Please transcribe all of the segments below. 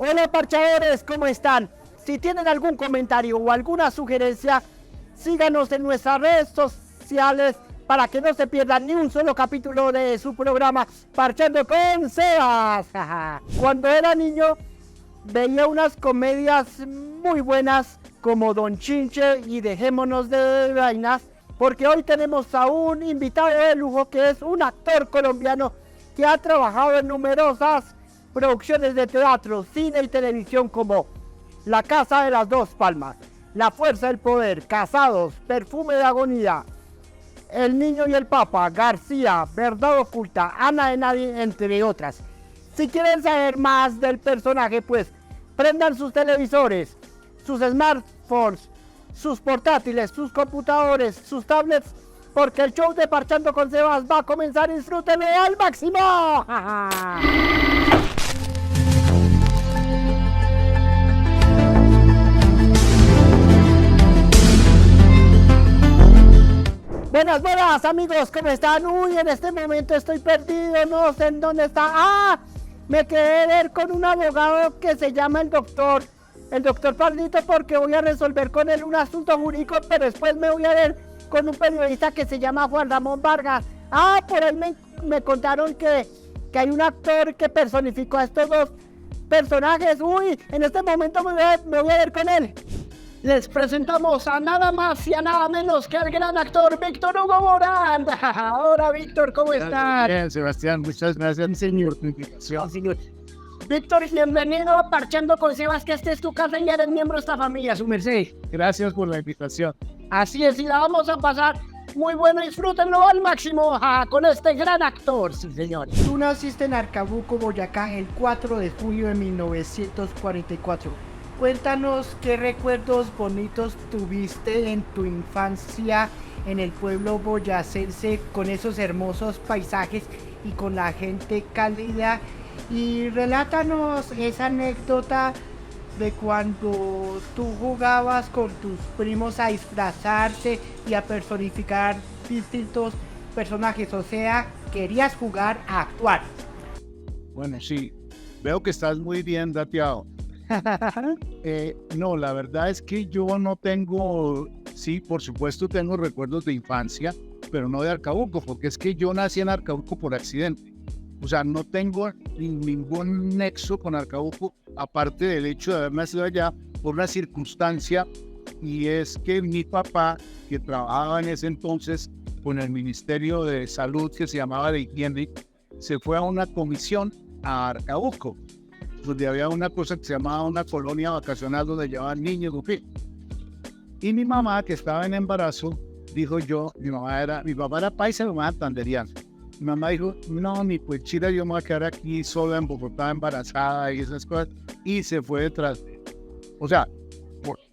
Hola parchadores, ¿cómo están? Si tienen algún comentario o alguna sugerencia, síganos en nuestras redes sociales para que no se pierdan ni un solo capítulo de su programa Parchando con Sebas. Cuando era niño veía unas comedias muy buenas como Don Chinche y Dejémonos de Vainas, porque hoy tenemos a un invitado de lujo que es un actor colombiano que ha trabajado en numerosas producciones de teatro, cine y televisión como La Casa de las Dos Palmas, La Fuerza del Poder, Casados, Perfume de Agonía, El Niño y el Papa, García, Verdad Oculta, Ana de Nadie, entre otras. Si quieren saber más del personaje, pues prendan sus televisores, sus smartphones, sus portátiles, sus computadores, sus tablets, porque el show de Parchando con Sebas va a comenzar. ¡Disfrútenlo al máximo! Buenas amigos, ¿cómo están? Uy, en este momento estoy perdido, no sé en dónde está. ¡Ah! Me quedé de ver con un abogado que se llama el doctor Pardito, porque voy a resolver con él un asunto jurídico, pero después me voy a ver con un periodista que se llama Juan Ramón Vargas. Ah, por ahí me contaron que hay un actor que personificó a estos dos personajes. Uy, en este momento me voy a ver con él. Les presentamos a nada más y a nada menos que al gran actor Víctor Hugo Morán. Hola Víctor, ¿cómo estás? Bien, Sebastián, muchas gracias, señor, por tu invitación. Señor. Víctor, bienvenido a Parchando con Sebas, que este es tu casa y eres miembro de esta familia, su merced. Gracias por la invitación. Así es, y la vamos a pasar muy bueno, disfrútenlo al máximo con este gran actor, sí señor. Tú naciste en Arcabuco, Boyacá, el 4 de julio de 1944. Cuéntanos qué recuerdos bonitos tuviste en tu infancia en el pueblo boyacense, con esos hermosos paisajes y con la gente cálida. Y relátanos esa anécdota de cuando tú jugabas con tus primos a disfrazarse y a personificar distintos personajes, o sea, querías jugar a actuar. Bueno, sí, veo que estás muy bien dateado. No, la verdad es que yo no tengo, sí, por supuesto tengo recuerdos de infancia, pero no de Arcabuco, porque es que yo nací en Arcabuco por accidente. O sea, no tengo ningún nexo con Arcabuco, aparte del hecho de haber nacido allá por una circunstancia, y es que mi papá, que trabajaba en ese entonces con el Ministerio de Salud, que se llamaba de Higiene, se fue a una comisión a Arcabuco, donde había una cosa que se llamaba una colonia vacacional donde llevaban niños, y mi mamá, que estaba en embarazo, dijo mi papá era paisa y mi mamá era tanderiana. Mi mamá dijo, no, mi pues chira, yo me voy a quedar aquí sola en Bogotá, embarazada y esas cosas, y se fue detrás de él. O sea,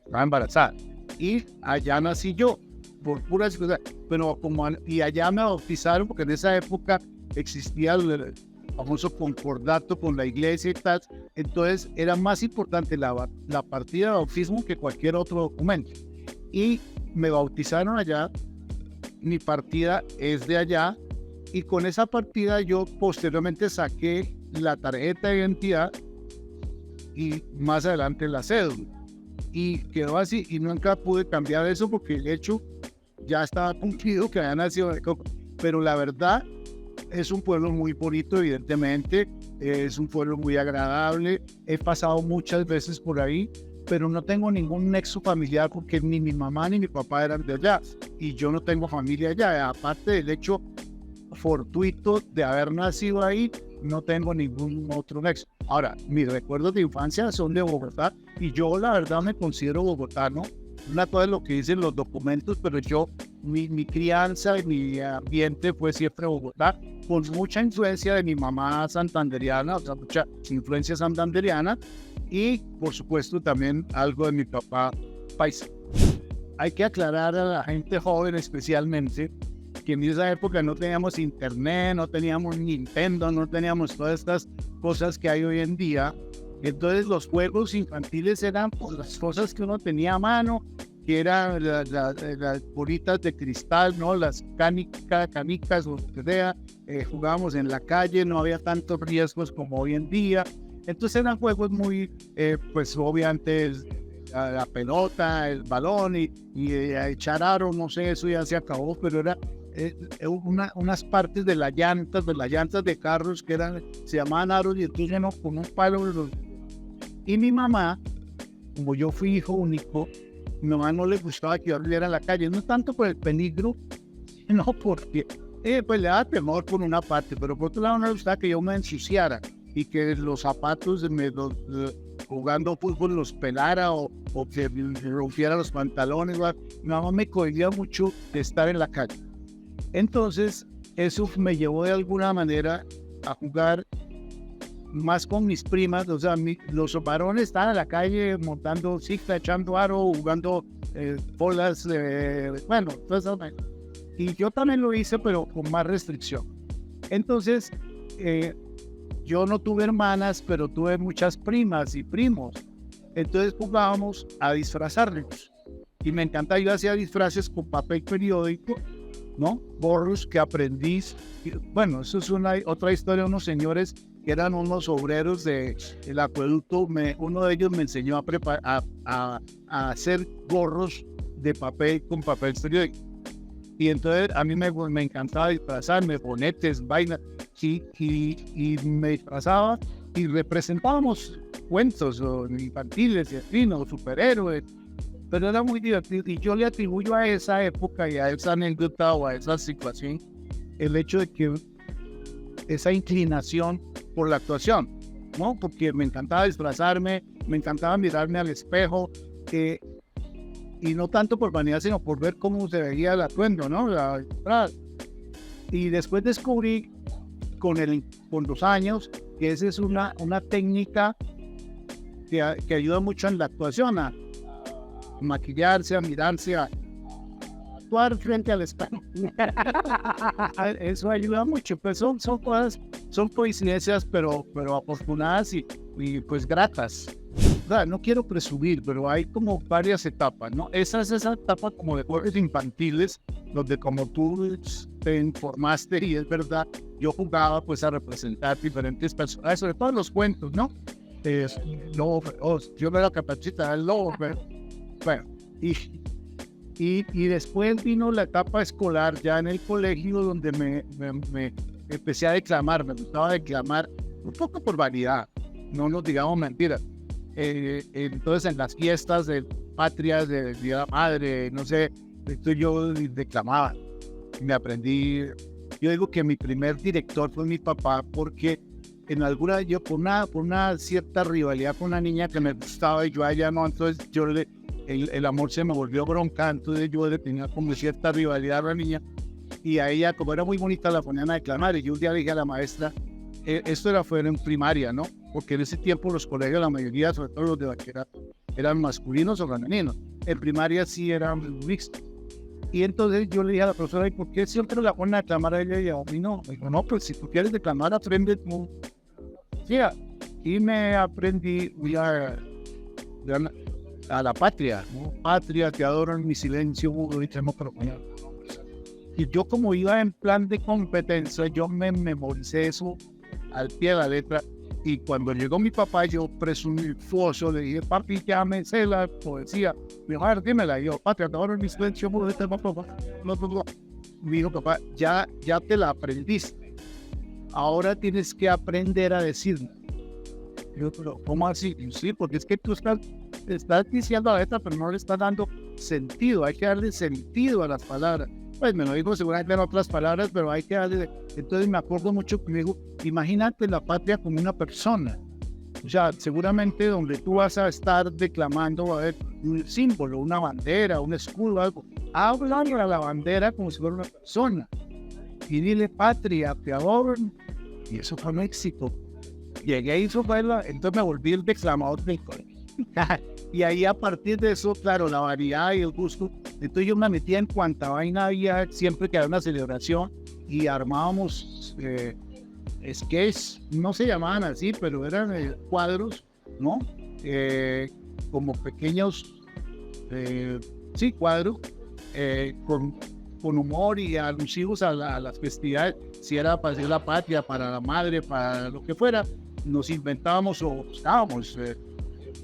estaba embarazada. Y allá nací yo, por puras cosas, pero y allá me bautizaron, porque en esa época existía el famoso concordato con la iglesia y tal, entonces era más importante la partida de bautismo que cualquier otro documento. Y me bautizaron allá, mi partida es de allá, y con esa partida yo posteriormente saqué la tarjeta de identidad y más adelante la cédula. Y quedó así, y nunca pude cambiar eso porque el hecho ya estaba cumplido que había nacido. Pero la verdad, es un pueblo muy bonito, evidentemente, es un pueblo muy agradable, he pasado muchas veces por ahí, pero no tengo ningún nexo familiar porque ni mi mamá ni mi papá eran de allá, y yo no tengo familia allá, aparte del hecho fortuito de haber nacido ahí, no tengo ningún otro nexo. Ahora, mis recuerdos de infancia son de Bogotá, y yo la verdad me considero bogotano. Una cosa es lo que dicen los documentos, pero mi crianza y mi ambiente fue siempre Bogotá, con mucha influencia de mi mamá santanderiana, o sea, mucha influencia santanderiana, y por supuesto también algo de mi papá paisa. Hay que aclarar a la gente joven especialmente que en esa época no teníamos internet, no teníamos Nintendo, no teníamos todas estas cosas que hay hoy en día. Entonces los juegos infantiles eran pues, las cosas que uno tenía a mano, que eran las bolitas de cristal, ¿no? Las canicas o lo que sea. Jugábamos en la calle, no había tantos riesgos como hoy en día. Entonces eran juegos muy, pues obviamente la pelota, el balón y echar aro, no sé, eso ya se acabó, pero era unas partes de las llantas de carros que se llamaban aros y entonces no, con un palo. Y mi mamá, como yo fui hijo único, mi mamá no le gustaba que yo saliera a la calle, no tanto por el peligro, sino porque pues le daba temor por una parte, pero por otro lado no le gustaba que yo me ensuciara y que los zapatos jugando fútbol los pelara o que rompiera los pantalones. Mi mamá me cohibía mucho de estar en la calle. Entonces eso me llevó de alguna manera a jugar más con mis primas, o sea, los varones estaban en la calle montando cicla, echando aro, jugando bolas, bueno, todas esas vainas. Y yo también lo hice, pero con más restricción. Entonces, yo no tuve hermanas, pero tuve muchas primas y primos. Entonces jugábamos a disfrazarnos. Y me encanta, yo hacía disfraces con papel periódico, ¿no? Gorros que aprendí. Bueno, eso es otra historia de unos señores que eran unos obreros del acueducto. Uno de ellos me enseñó a hacer gorros de papel con papel periódico. Y entonces a mí me encantaba disfrazarme, bonetes, vainas, y me disfrazaba y representábamos cuentos infantiles y así, ¿no? Superhéroes, pero era muy divertido. Y yo le atribuyo a esa época y a esa anécdota o a esa situación el hecho de que esa inclinación por la actuación, ¿no? Porque me encantaba disfrazarme, me encantaba mirarme al espejo, y no tanto por vanidad, sino por ver cómo se veía el atuendo, ¿no? Y después descubrí con los años que esa es una técnica que ayuda mucho en la actuación, a maquillarse, a mirarse, a actuar frente al espejo. Eso ayuda mucho, pues son cosas, son coincidencias, pero afortunadas y pues gratas. No quiero presumir, pero hay como varias etapas, ¿no? Esa es esa etapa como de juegos infantiles, donde como tú te informaste, y es verdad, yo jugaba pues a representar diferentes personajes, sobre todo en los cuentos, ¿no? Yo no era Capachita, el lobo, pero bueno, y después vino la etapa escolar, ya en el colegio, donde me empecé a declamar, me gustaba declamar, un poco por vanidad, no nos digamos mentiras. Entonces en las fiestas de patrias, de Día de la Madre, no sé, yo declamaba, me aprendí. Yo digo que mi primer director fue mi papá, porque yo por una cierta rivalidad con una niña que me gustaba y yo a ella no, entonces el amor se me volvió bronca, entonces yo le tenía como cierta rivalidad a la niña, y a ella, como era muy bonita, la ponían a declamar, y yo un día le dije a la maestra, esto fue en primaria, ¿no? Porque en ese tiempo los colegios, la mayoría, sobre todo los de bachillerato, eran masculinos o femeninos. En primaria sí eran mixtos. Y entonces yo le dije a la profesora, ¿y por qué siempre la ponen a declamar a ella y a mí no? Me dijo, no, pues si tú quieres declamar, aprende tú. Sí, y me aprendí a la patria, ¿no? Patria, te adoro en mi silencio, mudo y temo profundo. Y yo, como iba en plan de competencia, yo me memoricé eso al pie de la letra. Y cuando llegó mi papá, yo presuntuoso le dije, papi, ya me sé la poesía. Me dijo, a ver, dímela. Y yo, patria, te adoro en mi silencio, mudo y temo profundo. Me dijo, papá, ya te la aprendiste. Ahora tienes que aprender a decirla. Yo, pero ¿cómo así? Sí, porque es que tú estás diciendo la letra, pero no le estás dando sentido. Hay que darle sentido a las palabras. Pues me lo dijo seguramente en otras palabras, pero hay que darle. Entonces me acuerdo mucho que me dijo, imagínate la patria como una persona. O sea, seguramente donde tú vas a estar declamando va a haber un símbolo, una bandera, un escudo, algo. Háblale a la bandera como si fuera una persona. Y dile, patria, te adoro. Y eso fue un éxito. Llegué y eso fue entonces me volví el declamador del colegio. Y ahí, a partir de eso, claro, la variedad y el gusto. Entonces yo me metía en cuanta vaina había, siempre que había una celebración, y armábamos sketches, no se llamaban así, pero eran cuadros, ¿no? Como pequeños, cuadros, con humor y alusivos a las festividades, si era para decir la patria, para la madre, para lo que fuera, nos inventábamos o buscábamos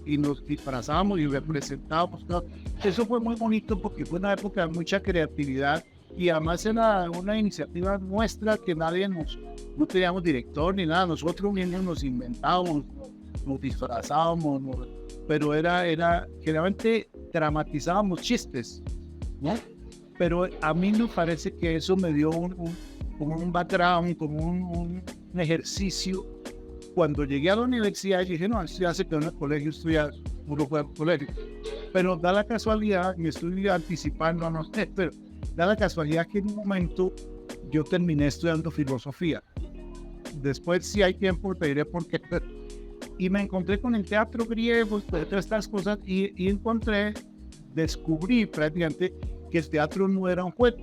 y nos disfrazábamos y representábamos, ¿no? Eso fue muy bonito porque fue una época de mucha creatividad y además era una iniciativa nuestra que no teníamos director ni nada, nosotros mismos nos inventábamos, nos disfrazábamos, pero generalmente dramatizábamos chistes, ¿no? Pero a mí me parece que eso me dio como un background, como un ejercicio. Cuando llegué a la universidad dije, no, ya se quedó en el colegio, estudiar puro colegio. Pero da la casualidad, me estoy anticipando, no sé, pero da la casualidad que en un momento yo terminé estudiando filosofía. Después, si hay tiempo, te diré por qué. Y me encontré con el teatro griego, todas estas cosas, y descubrí prácticamente que el teatro no era un juego,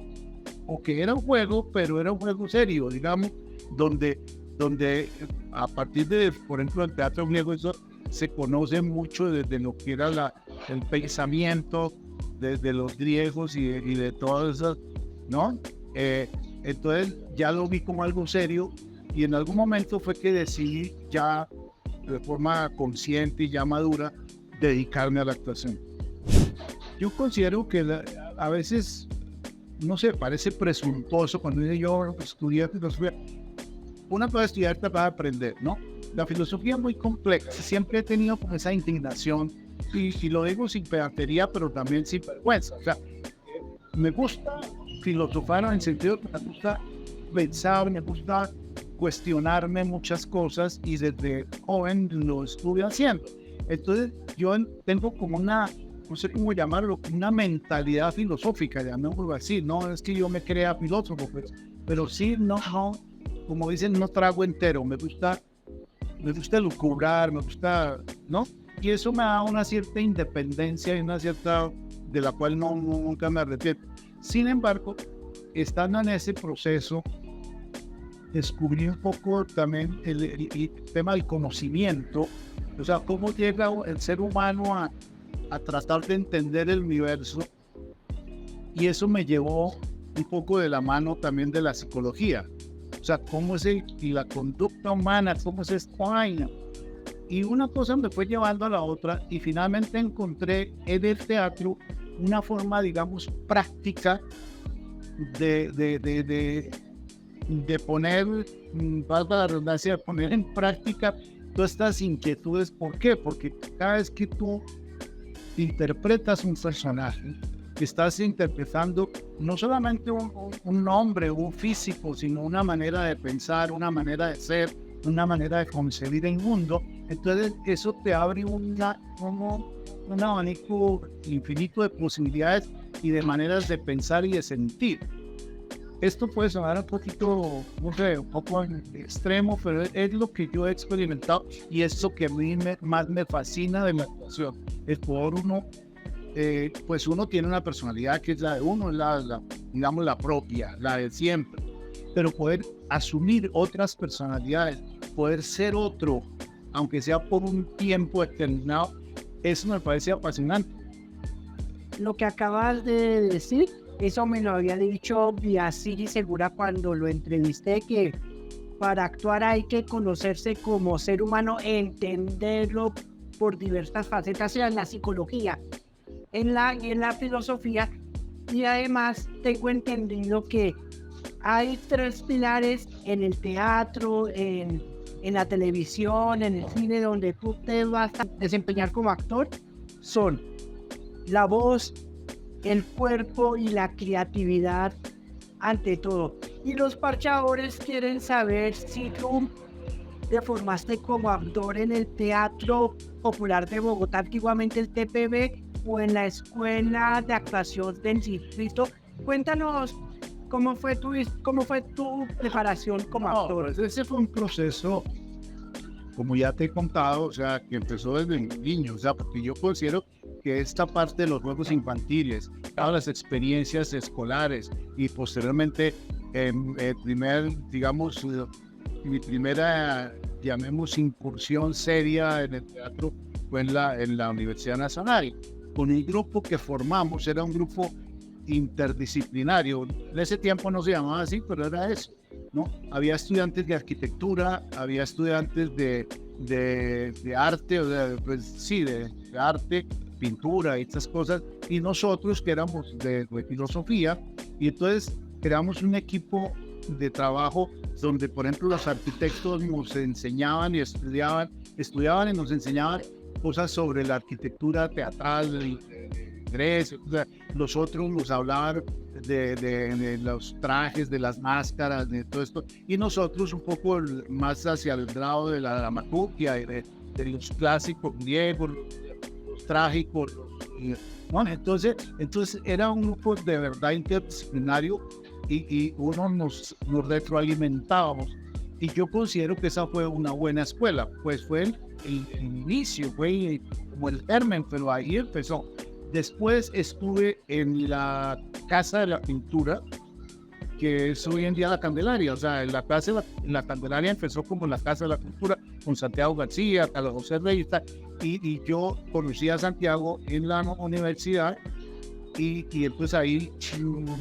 o que era un juego, pero era un juego serio, digamos, donde a partir de, por ejemplo, el teatro griego, eso se conoce mucho desde lo que era el pensamiento de los griegos y de todas esas, ¿no? Entonces ya lo vi como algo serio y en algún momento fue que decidí ya de forma consciente y ya madura dedicarme a la actuación. Yo considero que a veces, no sé, parece presuntuoso cuando yo estudié filosofía. Una cosa es estudiar, otra para aprender, ¿no? La filosofía es muy compleja, siempre he tenido como esa indignación y lo digo sin pedantería, pero también sin vergüenza. O sea, me gusta filosofar en el sentido que me gusta pensar, me gusta cuestionarme muchas cosas y desde joven lo estuve haciendo. Entonces yo tengo como no sé cómo llamarlo, una mentalidad filosófica, llamémoslo así. No es que yo me crea filósofo, pero sí, no, como dicen, no trago entero. Me gusta lucubrar, me gusta, ¿no? Y eso me da una cierta independencia y una cierta, de la cual nunca me arrepiento. Sin embargo, estando en ese proceso, descubrí un poco también el tema del conocimiento, o sea, cómo llega el ser humano a tratar de entender el universo, y eso me llevó un poco de la mano también de la psicología, o sea, cómo es la conducta humana, cómo es esta vaina. Y una cosa me fue llevando a la otra y finalmente encontré en el teatro una forma, digamos, práctica de poner, valga la redundancia, de poner en práctica todas estas inquietudes. ¿Por qué? Porque cada vez que tú interpretas un personaje, estás interpretando no solamente un nombre, un físico, sino una manera de pensar, una manera de ser, una manera de concebir el mundo. Entonces eso te abre un abanico infinito de posibilidades y de maneras de pensar y de sentir. Esto puede sonar un poquito, no sé, un poco extremo, pero es lo que yo he experimentado y es lo que a mí más me fascina de la actuación. Es por pues uno tiene una personalidad que es la de uno, digamos la propia, la de siempre, pero poder asumir otras personalidades, poder ser otro, aunque sea por un tiempo determinado, eso me parece apasionante. Lo que acabas de decir, eso me lo había dicho Biasiri Segura cuando lo entrevisté, que para actuar hay que conocerse como ser humano, entenderlo por diversas facetas, sea en la psicología, en la filosofía, y además tengo entendido que hay 3 pilares en el teatro, en la televisión, en el cine, donde tú te vas a desempeñar como actor, son la voz, el cuerpo y la creatividad ante todo. Y los parchadores quieren saber si tú te formaste como actor en el Teatro Popular de Bogotá, antiguamente el TPB, o en la Escuela de Actuación del Distrito. Cuéntanos cómo fue tu preparación como actor. Pues ese fue un proceso, como ya te he contado, o sea, que empezó desde niño, o sea, porque yo considero que esta parte de los juegos infantiles, todas las experiencias escolares y posteriormente mi primera, llamemos, incursión seria en el teatro fue en la Universidad Nacional, con un grupo que formamos, era un grupo interdisciplinario. En ese tiempo no se llamaba así, pero era eso, ¿no? Había estudiantes de arquitectura, había estudiantes de de arte, o sea, pues sí, de arte, pintura y estas cosas, y nosotros que éramos de filosofía, y entonces creamos un equipo de trabajo donde, por ejemplo, los arquitectos nos enseñaban y estudiaban y nos enseñaban cosas sobre la arquitectura teatral de Grecia. O sea, los otros nos hablaban de los trajes, de las máscaras, de todo esto, y nosotros un poco más hacia el lado de la dramaturgia y de los clásicos griegos, los trágicos, ¿no? Entonces era un grupo de verdad interdisciplinario y uno nos retroalimentábamos. Y yo considero que esa fue una buena escuela, pues fue el inicio, fue como el germen, pero ahí empezó. Después estuve en la Casa de la Pintura, que es hoy en día la Candelaria. O sea, la Candelaria empezó como la Casa de la Pintura con Santiago García, Carlos José Reyes, y yo conocí a Santiago en la universidad y entonces ahí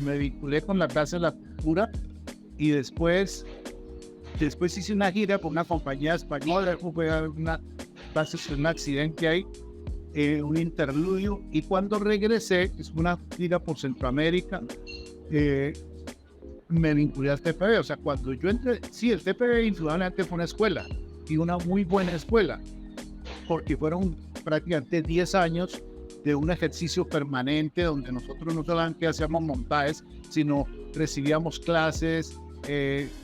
me vinculé con la Casa de la Pintura y después hice una gira con una compañía española, fue un accidente ahí, un interludio, y cuando regresé, es una gira por Centroamérica, me vinculé al TPB. O sea, cuando yo entré, sí, el TPB indudablemente fue una escuela, y una muy buena escuela, porque fueron prácticamente 10 años de un ejercicio permanente donde nosotros no solamente hacíamos montajes, sino recibíamos clases,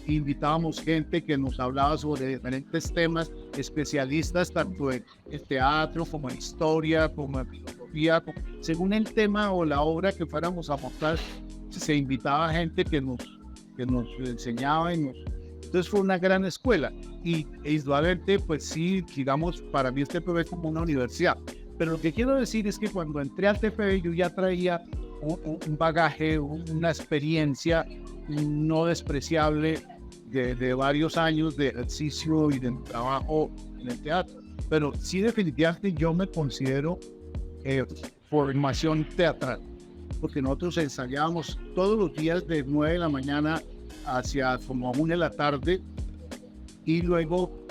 invitábamos gente que nos hablaba sobre diferentes temas, especialistas tanto en el teatro como en historia, como en filosofía, según el tema o la obra que fuéramos a mostrar, se invitaba gente que nos enseñaba entonces fue una gran escuela y indudablemente pues sí, digamos, para mí este TPB es como una universidad. Pero lo que quiero decir es que cuando entré al TPB yo ya traía un bagaje, una experiencia no despreciable de varios años de ejercicio y de trabajo en el teatro. Pero sí, definitivamente yo me considero formación teatral, porque nosotros ensayábamos todos los días de 9 de la mañana hacia como 1 de la tarde, y luego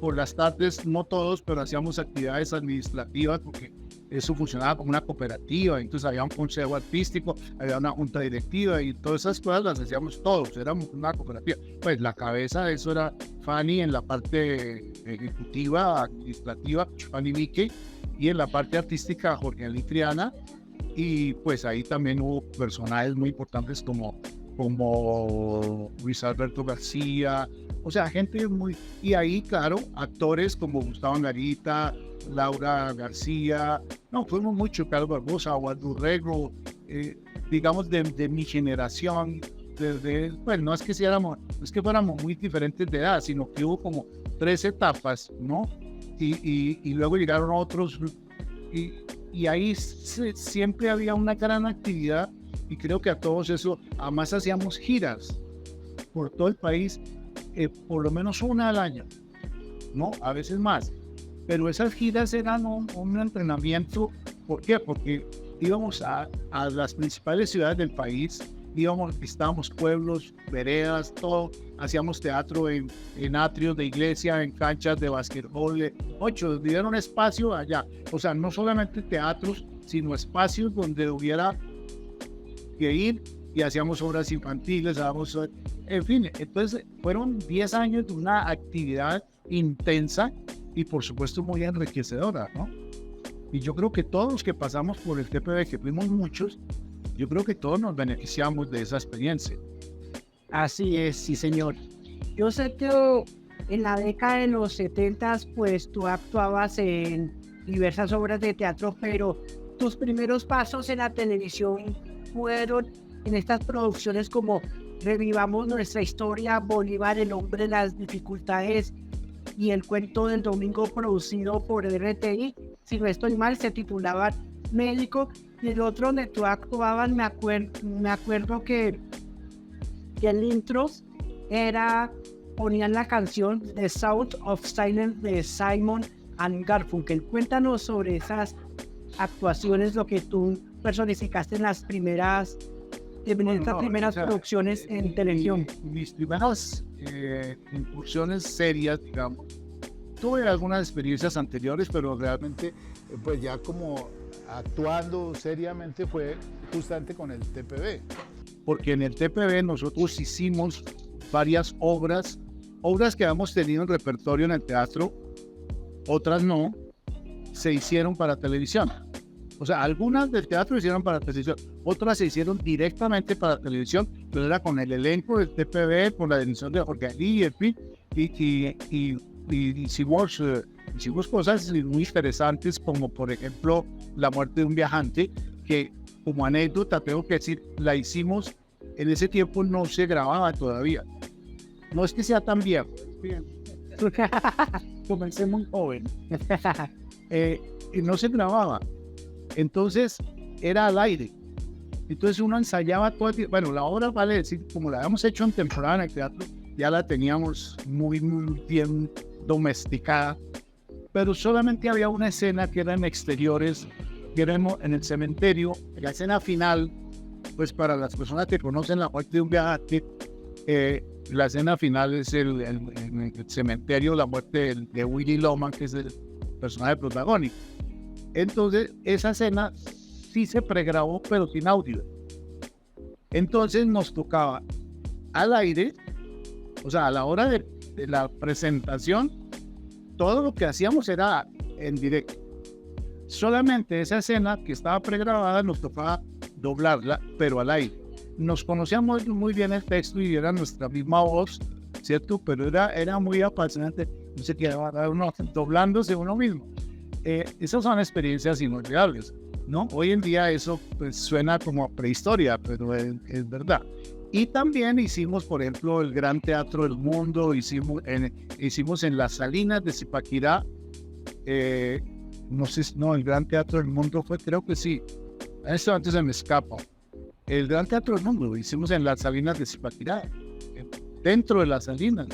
por las tardes, no todos, pero hacíamos actividades administrativas porque eso funcionaba como una cooperativa. Entonces había un consejo artístico, había una junta directiva y todas esas cosas las hacíamos todos, éramos una cooperativa. Pues la cabeza de eso era Fanny en la parte ejecutiva, administrativa, Fanny Vique, y en la parte artística Jorge Ali Triana, y pues ahí también hubo personajes muy importantes como Luis Alberto García, o sea, gente muy... Y ahí, claro, actores como Gustavo Angarita, Laura García, no, fuimos mucho, Carlos Barbosa, Waldo Rego, digamos de mi generación, bueno, no es que fuéramos muy diferentes de edad, sino que hubo como 3 etapas, ¿no? Y luego llegaron otros, y ahí siempre había una gran actividad, y creo que a todos eso, además hacíamos giras por todo el país, por lo menos una al año, ¿no? A veces más. Pero esas giras eran un entrenamiento. ¿Por qué? Porque íbamos a las principales ciudades del país, visitábamos pueblos, veredas, todo. Hacíamos teatro en atrios de iglesia, en canchas de basquetbol. Dieron un espacio allá. O sea, no solamente teatros, sino espacios donde hubiera que ir, y hacíamos obras infantiles, en fin. Entonces fueron 10 años de una actividad intensa y por supuesto muy enriquecedora, ¿no? Y yo creo que todos los que pasamos por el TPB, que fuimos muchos, yo creo que todos nos beneficiamos de esa experiencia. Así es, sí señor. Yo sé que en la década de los 70 pues tú actuabas en diversas obras de teatro, pero tus primeros pasos en la televisión fueron en estas producciones como Revivamos nuestra historia, Bolívar, el hombre de las dificultades y El cuento del domingo, producido por RTI. Si no estoy mal, se titulaba Médico. Y el otro donde tú actuabas, me acuerdo que el intro ponían la canción The Sound of Silence de Simon and Garfunkel. Cuéntanos sobre esas actuaciones, lo que tú personificaste en las primeras producciones en televisión. Mis primeras incursiones serias, digamos, tuve algunas experiencias anteriores, pero realmente, pues ya como actuando seriamente fue justamente con el TPB. Porque en el TPB nosotros hicimos varias obras que habíamos tenido en repertorio en el teatro, otras no, se hicieron para televisión. O sea, algunas del teatro se hicieron para televisión, otras se hicieron directamente para televisión, pero era con el elenco del TPB, con la dirección de Jorge Ali, en fin, y hicimos cosas muy interesantes, como por ejemplo La muerte de un viajante, que como anécdota tengo que decir, la hicimos, en ese tiempo no se grababa todavía. No es que sea tan viejo, comencé muy joven, y no se grababa. Entonces era al aire. Entonces uno ensayaba todo el tiempo. Bueno, la obra, vale decir, como la habíamos hecho en temporada en el teatro, ya la teníamos muy bien domesticada. Pero solamente había una escena que era en exteriores, que era en el cementerio. La escena final, pues para las personas que conocen La muerte de un viajante, la escena final es en el cementerio, la muerte de Willy Loman, que es el personaje protagónico. Entonces, esa escena sí se pregrabó, pero sin audio. Entonces nos tocaba al aire, o sea, a la hora de la presentación, todo lo que hacíamos era en directo. Solamente esa escena que estaba pregrabada nos tocaba doblarla, pero al aire. Nos conocíamos muy bien el texto y era nuestra misma voz, ¿cierto? Pero era muy apasionante, no sé qué, uno doblándose uno mismo. Esas son experiencias inolvidables, ¿no? Hoy en día eso pues, suena como a prehistoria, pero es verdad. Y también hicimos, por ejemplo, el Gran Teatro del Mundo, hicimos en las Salinas de Zipaquirá, no sé, no, el Gran Teatro del Mundo fue, creo que sí, en este momento se me escapa. El Gran Teatro del Mundo lo hicimos en las Salinas de Zipaquirá, dentro de las Salinas,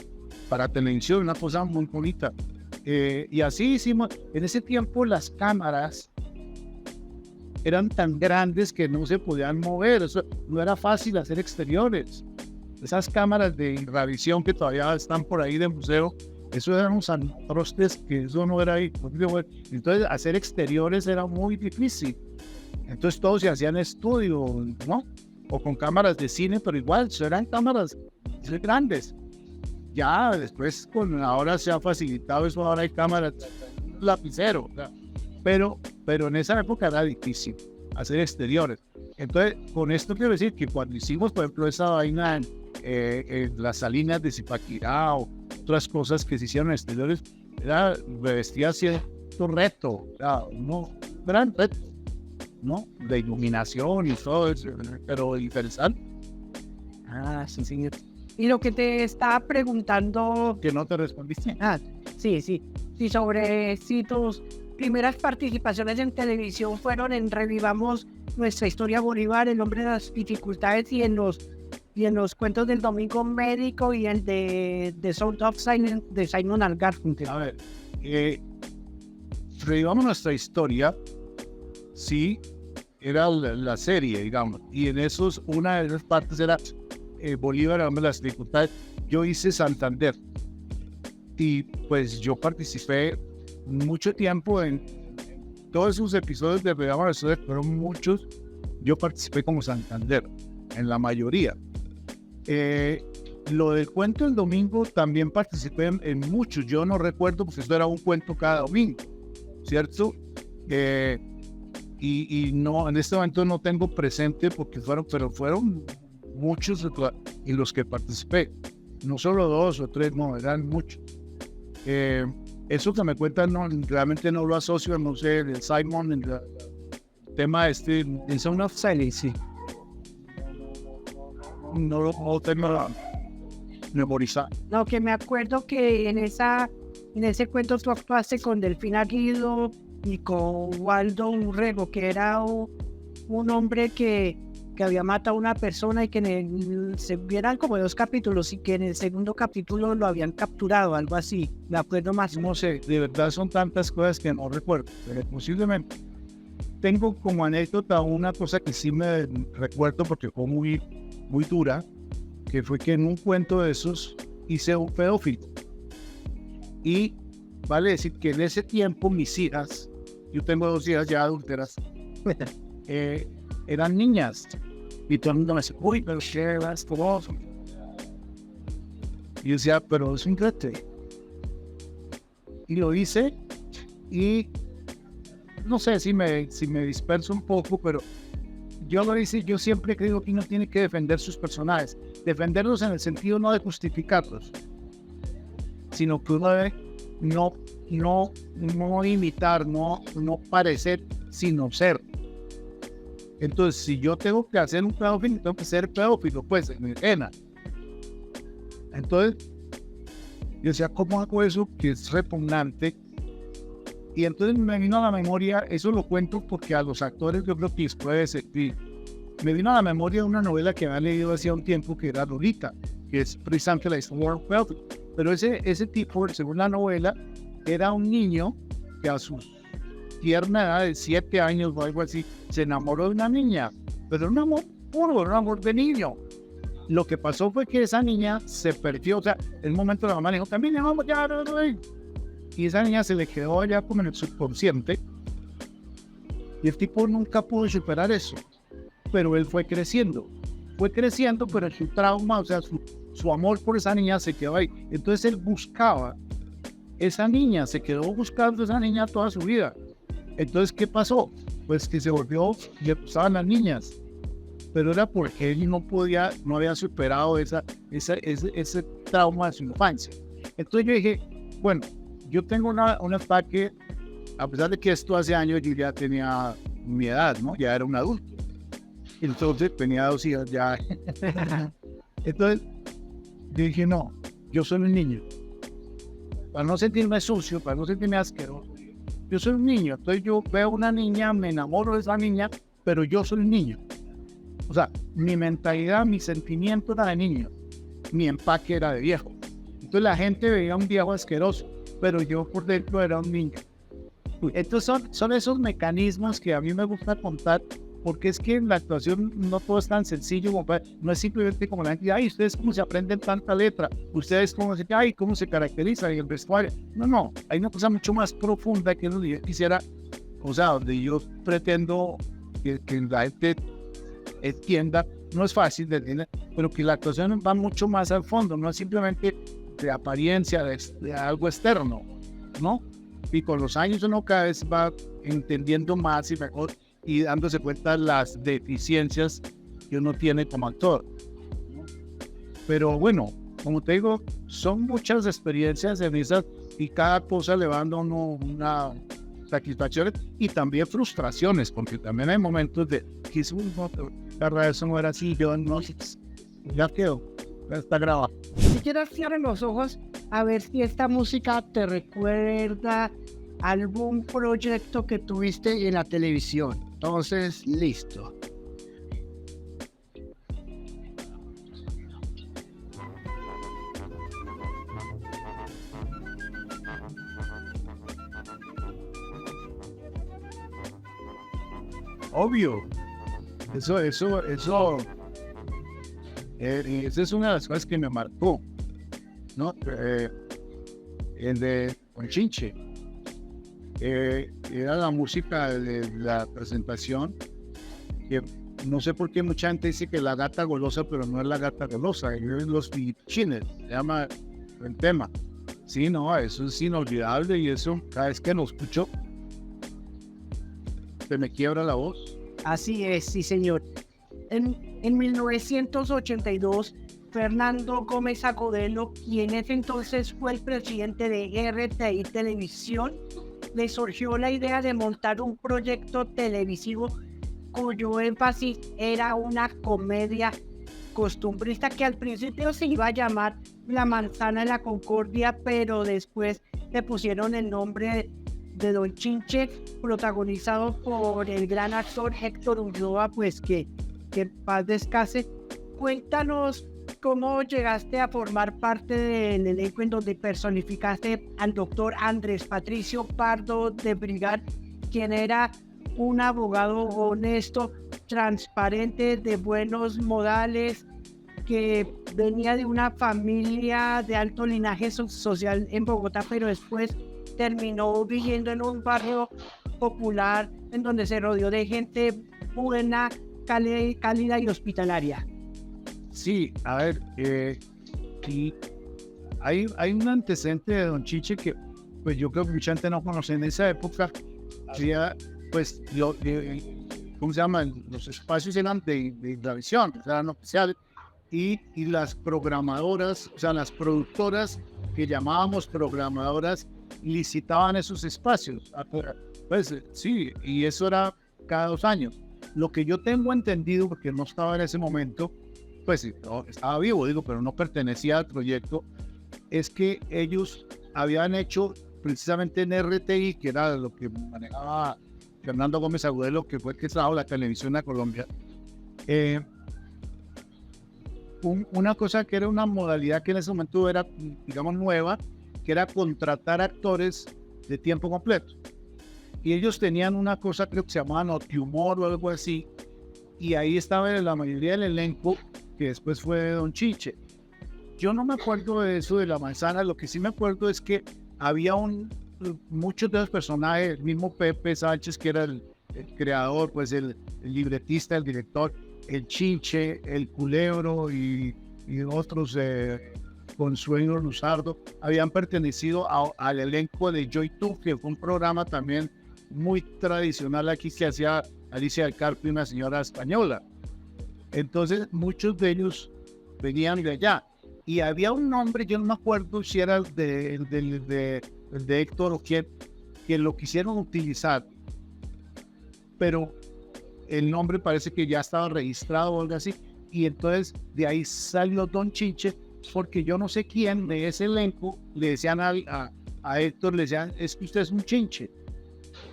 para televisión, una cosa muy bonita. Y así hicimos. En ese tiempo las cámaras eran tan grandes que no se podían mover. Eso, no era fácil hacer exteriores. Esas cámaras de irradiación que todavía están por ahí de museo, eso eran unos atrostes que eso no era ahí. Entonces hacer exteriores era muy difícil. Entonces todo se hacía en estudio, ¿no? O con cámaras de cine, pero igual, eso eran cámaras grandes. Ya después, ahora se ha facilitado eso, ahora hay cámaras, lapicero, ¿verdad? Pero en esa época era difícil hacer exteriores. Entonces, con esto quiero decir que cuando hicimos, por ejemplo, esa vaina en las Salinas de Zipaquirá o otras cosas que se hicieron en exteriores, me vestía cierto reto, un gran reto, ¿no? De iluminación y todo eso, pero interesante. Ah, sí, señor. Y lo que te estaba preguntando... Que no te respondiste. Sí, sobre si tus primeras participaciones en televisión fueron en Revivamos Nuestra Historia Bolívar, El Hombre de las Dificultades y en los cuentos del Domingo Médico y el de Sound of Silence de Simon Garfunkel. A ver, Revivamos Nuestra Historia, sí, era la serie, digamos, y en esos, una de esas partes era Bolívar, El Hombre de las Dificultades. Yo hice Santander y pues yo participé mucho tiempo en todos esos episodios de Revivamos Nuestra Historia, fueron muchos. Yo participé como Santander en la mayoría. Lo del cuento del domingo también participé en muchos. Yo no recuerdo porque esto era un cuento cada domingo, ¿cierto? Y no, en este momento no tengo presente porque fueron muchos en los que participé. No solo 2 o 3, no, eran muchos. Eso que me cuentan realmente no lo asocio, no sé, el Simon, el tema en Sound of Silence, sí. No lo tengo memorizado. No, que me acuerdo que en ese cuento tú actuaste con Delfina Guido y con Waldo Urrego, que era un hombre que había matado a una persona y que se vieran como 2 capítulos y que en el segundo capítulo lo habían capturado, algo así. Me acuerdo más. No sé, de verdad son tantas cosas que no recuerdo, pero posiblemente. Tengo como anécdota una cosa que sí me recuerdo porque fue muy dura, que fue que en un cuento de esos hice un pedófilo y vale decir que en ese tiempo mis hijas, yo tengo 2 hijas ya adúlteras, eran niñas. Y todo el mundo me decía, uy, pero qué asqueroso. Y yo decía, pero es un reto. Y lo hice y no sé si me disperso un poco, pero yo lo hice. Yo siempre creo que uno tiene que defender sus personajes, defenderlos en el sentido no de justificarlos, sino que uno debe no imitar, no parecer, sino ser. Entonces, si yo tengo que hacer un pedófilo, tengo que ser pedófilo, pues, en mi escena. Entonces, yo decía, ¿cómo hago eso que es repugnante? Y entonces me vino a la memoria, eso lo cuento porque a los actores yo creo que les puede servir. Me vino a la memoria una novela que había leído hacía un tiempo que era Lolita, que es precisamente la historia de un pedófilo. Pero ese tipo, según la novela, era un niño que a su tierna edad de 7 años o algo así, se enamoró de una niña, pero un amor puro, un amor de niño. Lo que pasó fue que esa niña se perdió, o sea, en un momento la mamá le dijo, también vamos ya, y esa niña se le quedó allá como en el subconsciente, y el tipo nunca pudo superar eso, pero él fue creciendo, pero su trauma, o sea, su amor por esa niña se quedó ahí. Entonces él buscaba esa niña, se quedó buscando esa niña toda su vida. Entonces, ¿qué pasó? Pues que se volvió, le gustaban las niñas, pero era porque él no había superado ese trauma de su infancia. Entonces yo dije, bueno, yo tengo un ataque, a pesar de que esto hace años yo ya tenía mi edad, ¿no? Ya era un adulto. Entonces tenía 2 hijas ya. Entonces yo dije, no, yo soy un niño. Para no sentirme sucio, para no sentirme asqueroso, yo soy un niño. Entonces yo veo una niña, me enamoro de esa niña, pero yo soy un niño. O sea, mi mentalidad, mi sentimiento era de niño, mi empaque era de viejo. Entonces la gente veía un viejo asqueroso, pero yo por dentro era un niño. Entonces son esos mecanismos que a mí me gusta contar, porque es que en la actuación no todo es tan sencillo, no es simplemente como la gente dice, ay, ustedes cómo se aprenden tanta letra, ustedes cómo se caracterizan en el vestuario. No, hay una cosa mucho más profunda que yo quisiera, o sea, donde yo pretendo que la gente entienda, no es fácil de entender, pero que la actuación va mucho más al fondo, no es simplemente de apariencia, de algo externo, ¿no? Y con los años uno cada vez va entendiendo más y mejor y dándose cuenta de las deficiencias que uno tiene como actor, ¿no? Pero bueno, como te digo, son muchas experiencias en esas y cada cosa le va dando a uno una satisfacciones y también frustraciones, porque también hay momentos de que eso no era así, yo no, ya quedó, ya está grabado. Si quieres cierra los ojos a ver si esta música te recuerda algún proyecto que tuviste en la televisión. Entonces, listo. Obvio, esa es una de las cosas que me marcó, ¿no? El de Conchinche, era la música de la presentación, que no sé por qué mucha gente dice que la gata golosa, pero no es la gata golosa, es los pichines, se llama el tema. Sí, no, eso es inolvidable y eso cada vez que lo escucho se me quiebra la voz. Así es, sí señor. En 1982, Fernando Gómez Agudelo, quien en ese entonces fue el presidente de RTI Televisión, le surgió la idea de montar un proyecto televisivo cuyo énfasis era una comedia costumbrista que al principio se iba a llamar La Manzana de la Concordia, pero después le pusieron el nombre de Don Chinche, protagonizado por el gran actor Héctor Ulloa, pues que en paz descanse. Cuéntanos cómo llegaste a formar parte del elenco en donde personificaste al doctor Andrés Patricio Pardo de Brigar, quien era un abogado honesto, transparente, de buenos modales, que venía de una familia de alto linaje social en Bogotá, pero después terminó viviendo en un barrio popular en donde se rodeó de gente buena, cálida y hospitalaria. Sí, a ver, y hay un antecedente de Don Chiche que pues yo creo que mucha gente no conoce. En esa época había, pues, ¿cómo se llaman? Los espacios eran de la visión, eran oficiales, y las programadoras, o sea, las productoras que llamábamos programadoras, licitaban esos espacios. Pues sí, y eso era cada 2 años. Lo que yo tengo entendido, porque no estaba en ese momento, pues no, estaba vivo, digo, pero no pertenecía al proyecto, es que ellos habían hecho precisamente en RTI, que era lo que manejaba Fernando Gómez Agudelo, que fue el que trajo la televisión a Colombia, una cosa que era una modalidad que en ese momento era, digamos, nueva, que era contratar actores de tiempo completo. Y ellos tenían una cosa, creo que se llamaba Notiumor o algo así, y ahí estaba la mayoría del elenco, que después fue de Don Chiche. Yo no me acuerdo de eso de la manzana, lo que sí me acuerdo es que había muchos de los personajes, el mismo Pepe Sánchez, que era el creador, pues el libretista, el director, el Chiche, el Culebro y otros, Consuelo Luzardo, habían pertenecido al elenco de Joy Tu, que fue un programa también muy tradicional aquí que hacía Alicia del Carpio, una señora española. Entonces muchos de ellos venían de allá. Y había un nombre, yo no me acuerdo si era el de Héctor o quién, que lo quisieron utilizar, pero el nombre parece que ya estaba registrado o algo así, y entonces de ahí salió Don Chiche, porque yo no sé quién de ese elenco le decían a Héctor, le decían, es que usted es un chinche,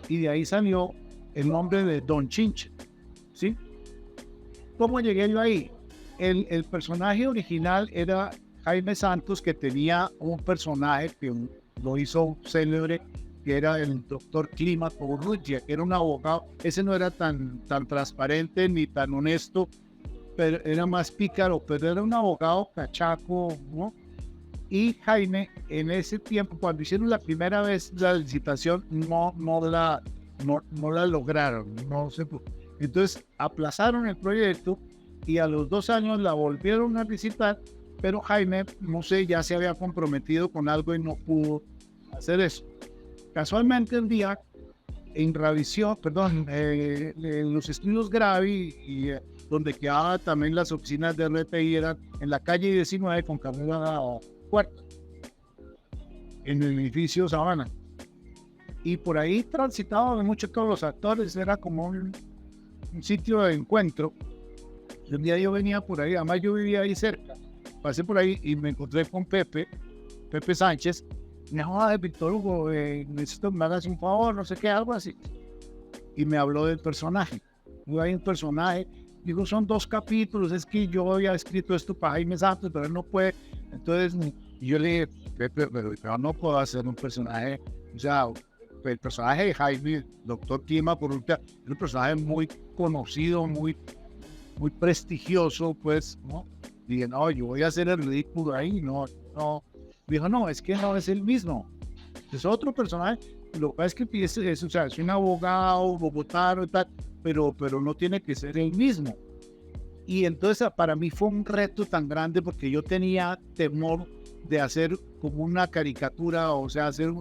y de ahí salió el nombre de Don Chinche, ¿sí? ¿Cómo llegué yo ahí? El personaje original era Jaime Santos, que tenía un personaje que lo hizo célebre, que era el doctor Clímaco Urrutia, que era un abogado. Ese no era tan transparente ni tan honesto, pero era más pícaro, pero era un abogado cachaco, ¿no? Y Jaime, en ese tiempo, cuando hicieron la primera vez la licitación, no la lograron, no sé. Entonces aplazaron el proyecto y a los 2 años la volvieron a licitar, pero Jaime, no sé, ya se había comprometido con algo y no pudo hacer eso. Casualmente un día, en Ravisión, en los estudios Gravi, donde quedaban también las oficinas de RTI, eran en la calle 19 con carrera cuarta, en el edificio Sabana. Y por ahí transitaban mucho todos los actores, era como un sitio de encuentro. Y un día yo venía por ahí, además yo vivía ahí cerca, pasé por ahí y me encontré con Pepe Sánchez. Me dijo, Víctor Hugo, necesito que me hagas un favor, no sé qué, algo así. Y me habló del personaje. Hay un personaje, digo, son 2 capítulos, es que yo había escrito esto para Jaime Santos, pero él no puede. Entonces yo le dije, Pepe, pero yo no puedo hacer un personaje, o sea, el personaje de Jaime, doctor Clima, es un personaje muy conocido, muy prestigioso, pues, ¿no? Dije, no, yo voy a hacer el ridículo ahí, no. Dijo, no, es que no es el mismo, es otro personaje. Lo que pasa es que o sea, es un abogado bogotano y tal, pero no tiene que ser el mismo. Y entonces para mí fue un reto tan grande porque yo tenía temor de hacer como una caricatura, o sea, hacer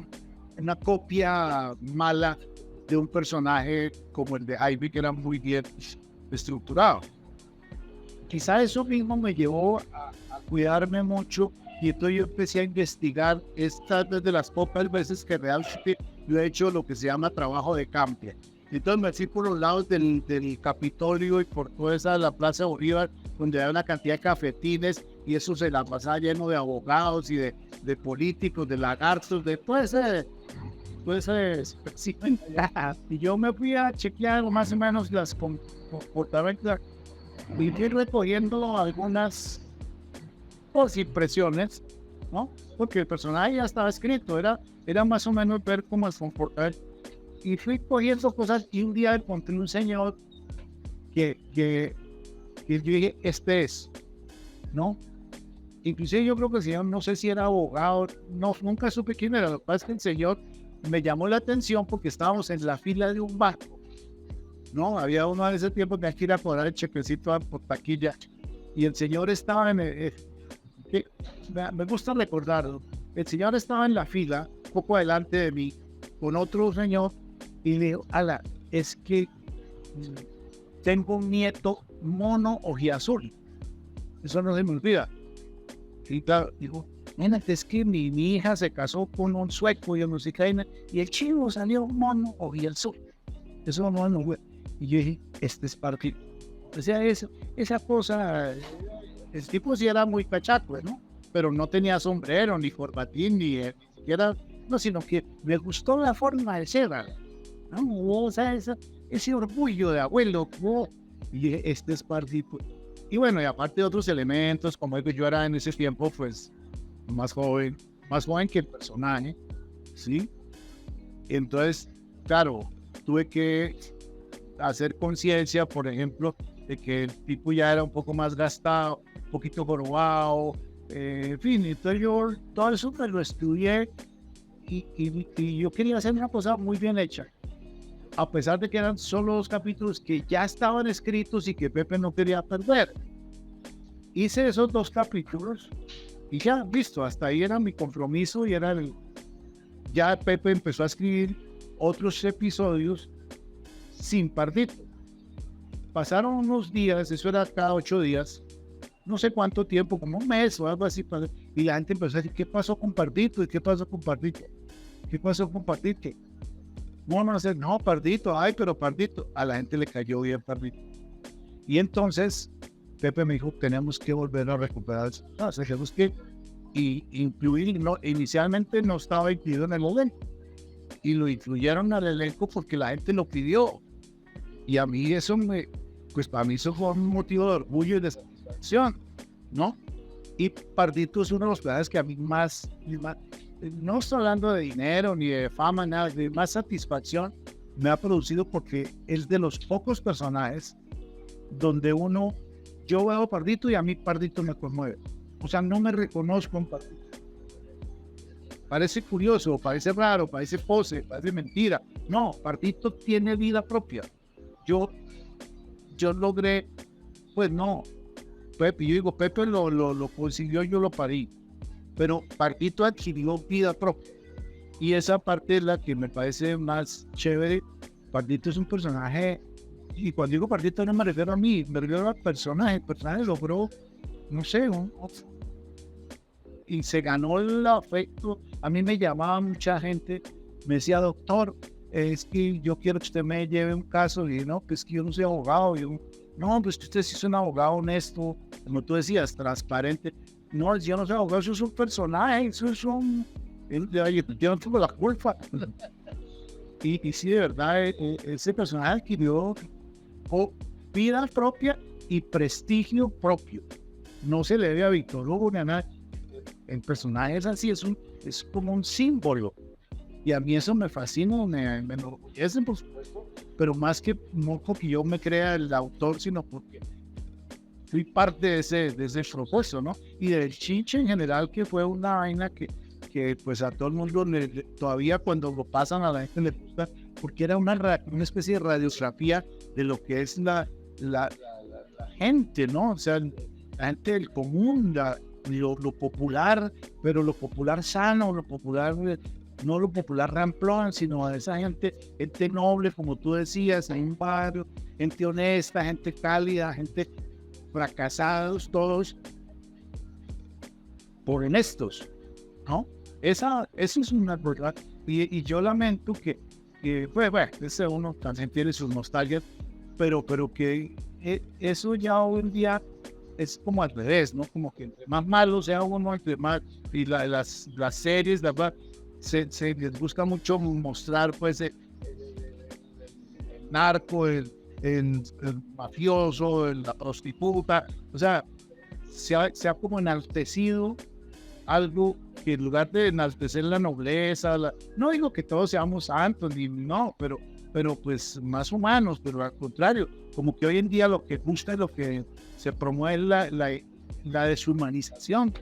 una copia mala de un personaje como el de Jaime, que era muy bien estructurado. Quizá eso mismo me llevó a cuidarme mucho, y entonces yo empecé a investigar estas de las pocas veces que realmente yo he hecho lo que se llama trabajo de campo. Entonces me fui por los lados del Capitolio y por toda la Plaza Bolívar, donde hay una cantidad de cafetines, y eso se la pasaba lleno de abogados y de políticos, de lagartos, de todo ese espécimen. Y yo me fui a chequear más o menos las comportamientos, y fui recogiendo algunas impresiones, ¿no? Porque el personaje ya estaba escrito, era más o menos ver cómo se comportaba. Y fui cogiendo cosas, y un día encontré un señor que yo dije, este es, ¿no? Inclusive yo creo que el señor, no sé si era abogado, no, nunca supe quién era. Lo que pasa es que el señor me llamó la atención porque estábamos en la fila de un banco, ¿no? Había uno a ese tiempo que hay que ir a cobrar el chequecito por taquilla, y el señor estaba me gusta recordarlo, el señor estaba en la fila, un poco adelante de mí, con otro señor, y le dijo, ala, es que tengo un nieto mono ojiazul. Eso no se me olvida. Y claro, dijo, mira, es que mi hija se casó con un sueco y no sé qué, y el chivo salió mono ojiazul. Eso no, güey. Y yo dije, este es partido. O sea, esa cosa, el tipo sí era muy cachaco, ¿no? Pero no tenía sombrero, ni corbatín, ni siquiera, no, sino que me gustó la forma de ser, ¿no? O sea, ese orgullo de abuelo, ¿no? Y dije, este es partido. Y bueno, y aparte de otros elementos, como es que yo era en ese tiempo, pues, más joven que el personaje, ¿sí? Entonces, claro, tuve que hacer conciencia, por ejemplo, de que el tipo ya era un poco más gastado, un poquito jorobado, en fin, entonces yo todo eso me lo estudié y yo quería hacer una cosa muy bien hecha, a pesar de que eran solo 2 capítulos que ya estaban escritos y que Pepe no quería perder. Hice esos 2 capítulos y ya, listo, hasta ahí era mi compromiso y ya Pepe empezó a escribir otros episodios sin Pardito. Pasaron unos días, eso era cada 8 días, no sé cuánto tiempo, como un mes o algo así, y la gente empezó a decir, ¿qué pasó con Pardito? ¿Y qué pasó con Pardito? ¿Qué pasó con Pardito? No, Pardito, ay, pero Pardito. A la gente le cayó bien Pardito. Y entonces Pepe me dijo, tenemos que volver a recuperar. Tenemos que incluir, no, inicialmente no estaba incluido en el elenco. Y lo incluyeron al elenco porque la gente lo pidió. Y a mí eso pues para mí eso fue un motivo de orgullo y de satisfacción, ¿no? Y Pardito es uno de los personajes que a mí más, no estoy hablando de dinero ni de fama, nada, de más satisfacción me ha producido porque es de los pocos personajes donde yo veo a Pardito y a mí Pardito me conmueve. O sea, no me reconozco en Pardito. Parece curioso, parece raro, parece pose, parece mentira. No, Pardito tiene vida propia. Yo logré, pues no, Pepe, yo digo, Pepe lo consiguió, yo lo parí. Pero Pardito adquirió vida propia. Y esa parte es la que me parece más chévere. Pardito es un personaje, y cuando digo Pardito no me refiero a mí, me refiero al personaje. El personaje logró, no sé, y se ganó el afecto. A mí me llamaba mucha gente, me decía, doctor, es que yo quiero que usted me lleve un caso. Y no, pues que yo no soy abogado. No, pues que usted sí es un abogado honesto, como tú decías, transparente. No, yo no soy abogado, eso es un personaje, eso es yo no tengo la culpa. Y sí, de verdad, ese personaje adquirió vida propia y prestigio propio. No se le ve a Víctor Hugo ni a nadie. El personaje es así, es como un símbolo. Y a mí eso me fascina, me enorgullece, por supuesto, pero más que no porque yo me crea el autor, sino porque fui parte de ese proceso, ¿no? Y del Chinche en general, que fue una vaina que pues a todo el mundo todavía cuando lo pasan a la gente le gusta, porque era una especie de radiografía de lo que es la gente, ¿no? O sea, la gente del común, lo popular, pero lo popular sano, lo popular, no lo popular ramplón, sino a esa gente noble, como tú decías, en un barrio, gente honesta, gente cálida, gente fracasados, todos por honestos, ¿no? Eso es una verdad. Y yo lamento que pues, bueno, ese uno también tiene sus nostalgias, pero que eso ya hoy en día es como al revés, ¿no? Como que entre más malo sea uno, entre más, y las series, la verdad, se les busca mucho mostrar, pues, el narco, el mafioso, la prostituta, o sea, se ha como enaltecido algo que en lugar de enaltecer la nobleza, no digo que todos seamos santos, no, pero pues más humanos, pero al contrario, como que hoy en día lo que gusta es lo que se promueve la deshumanización.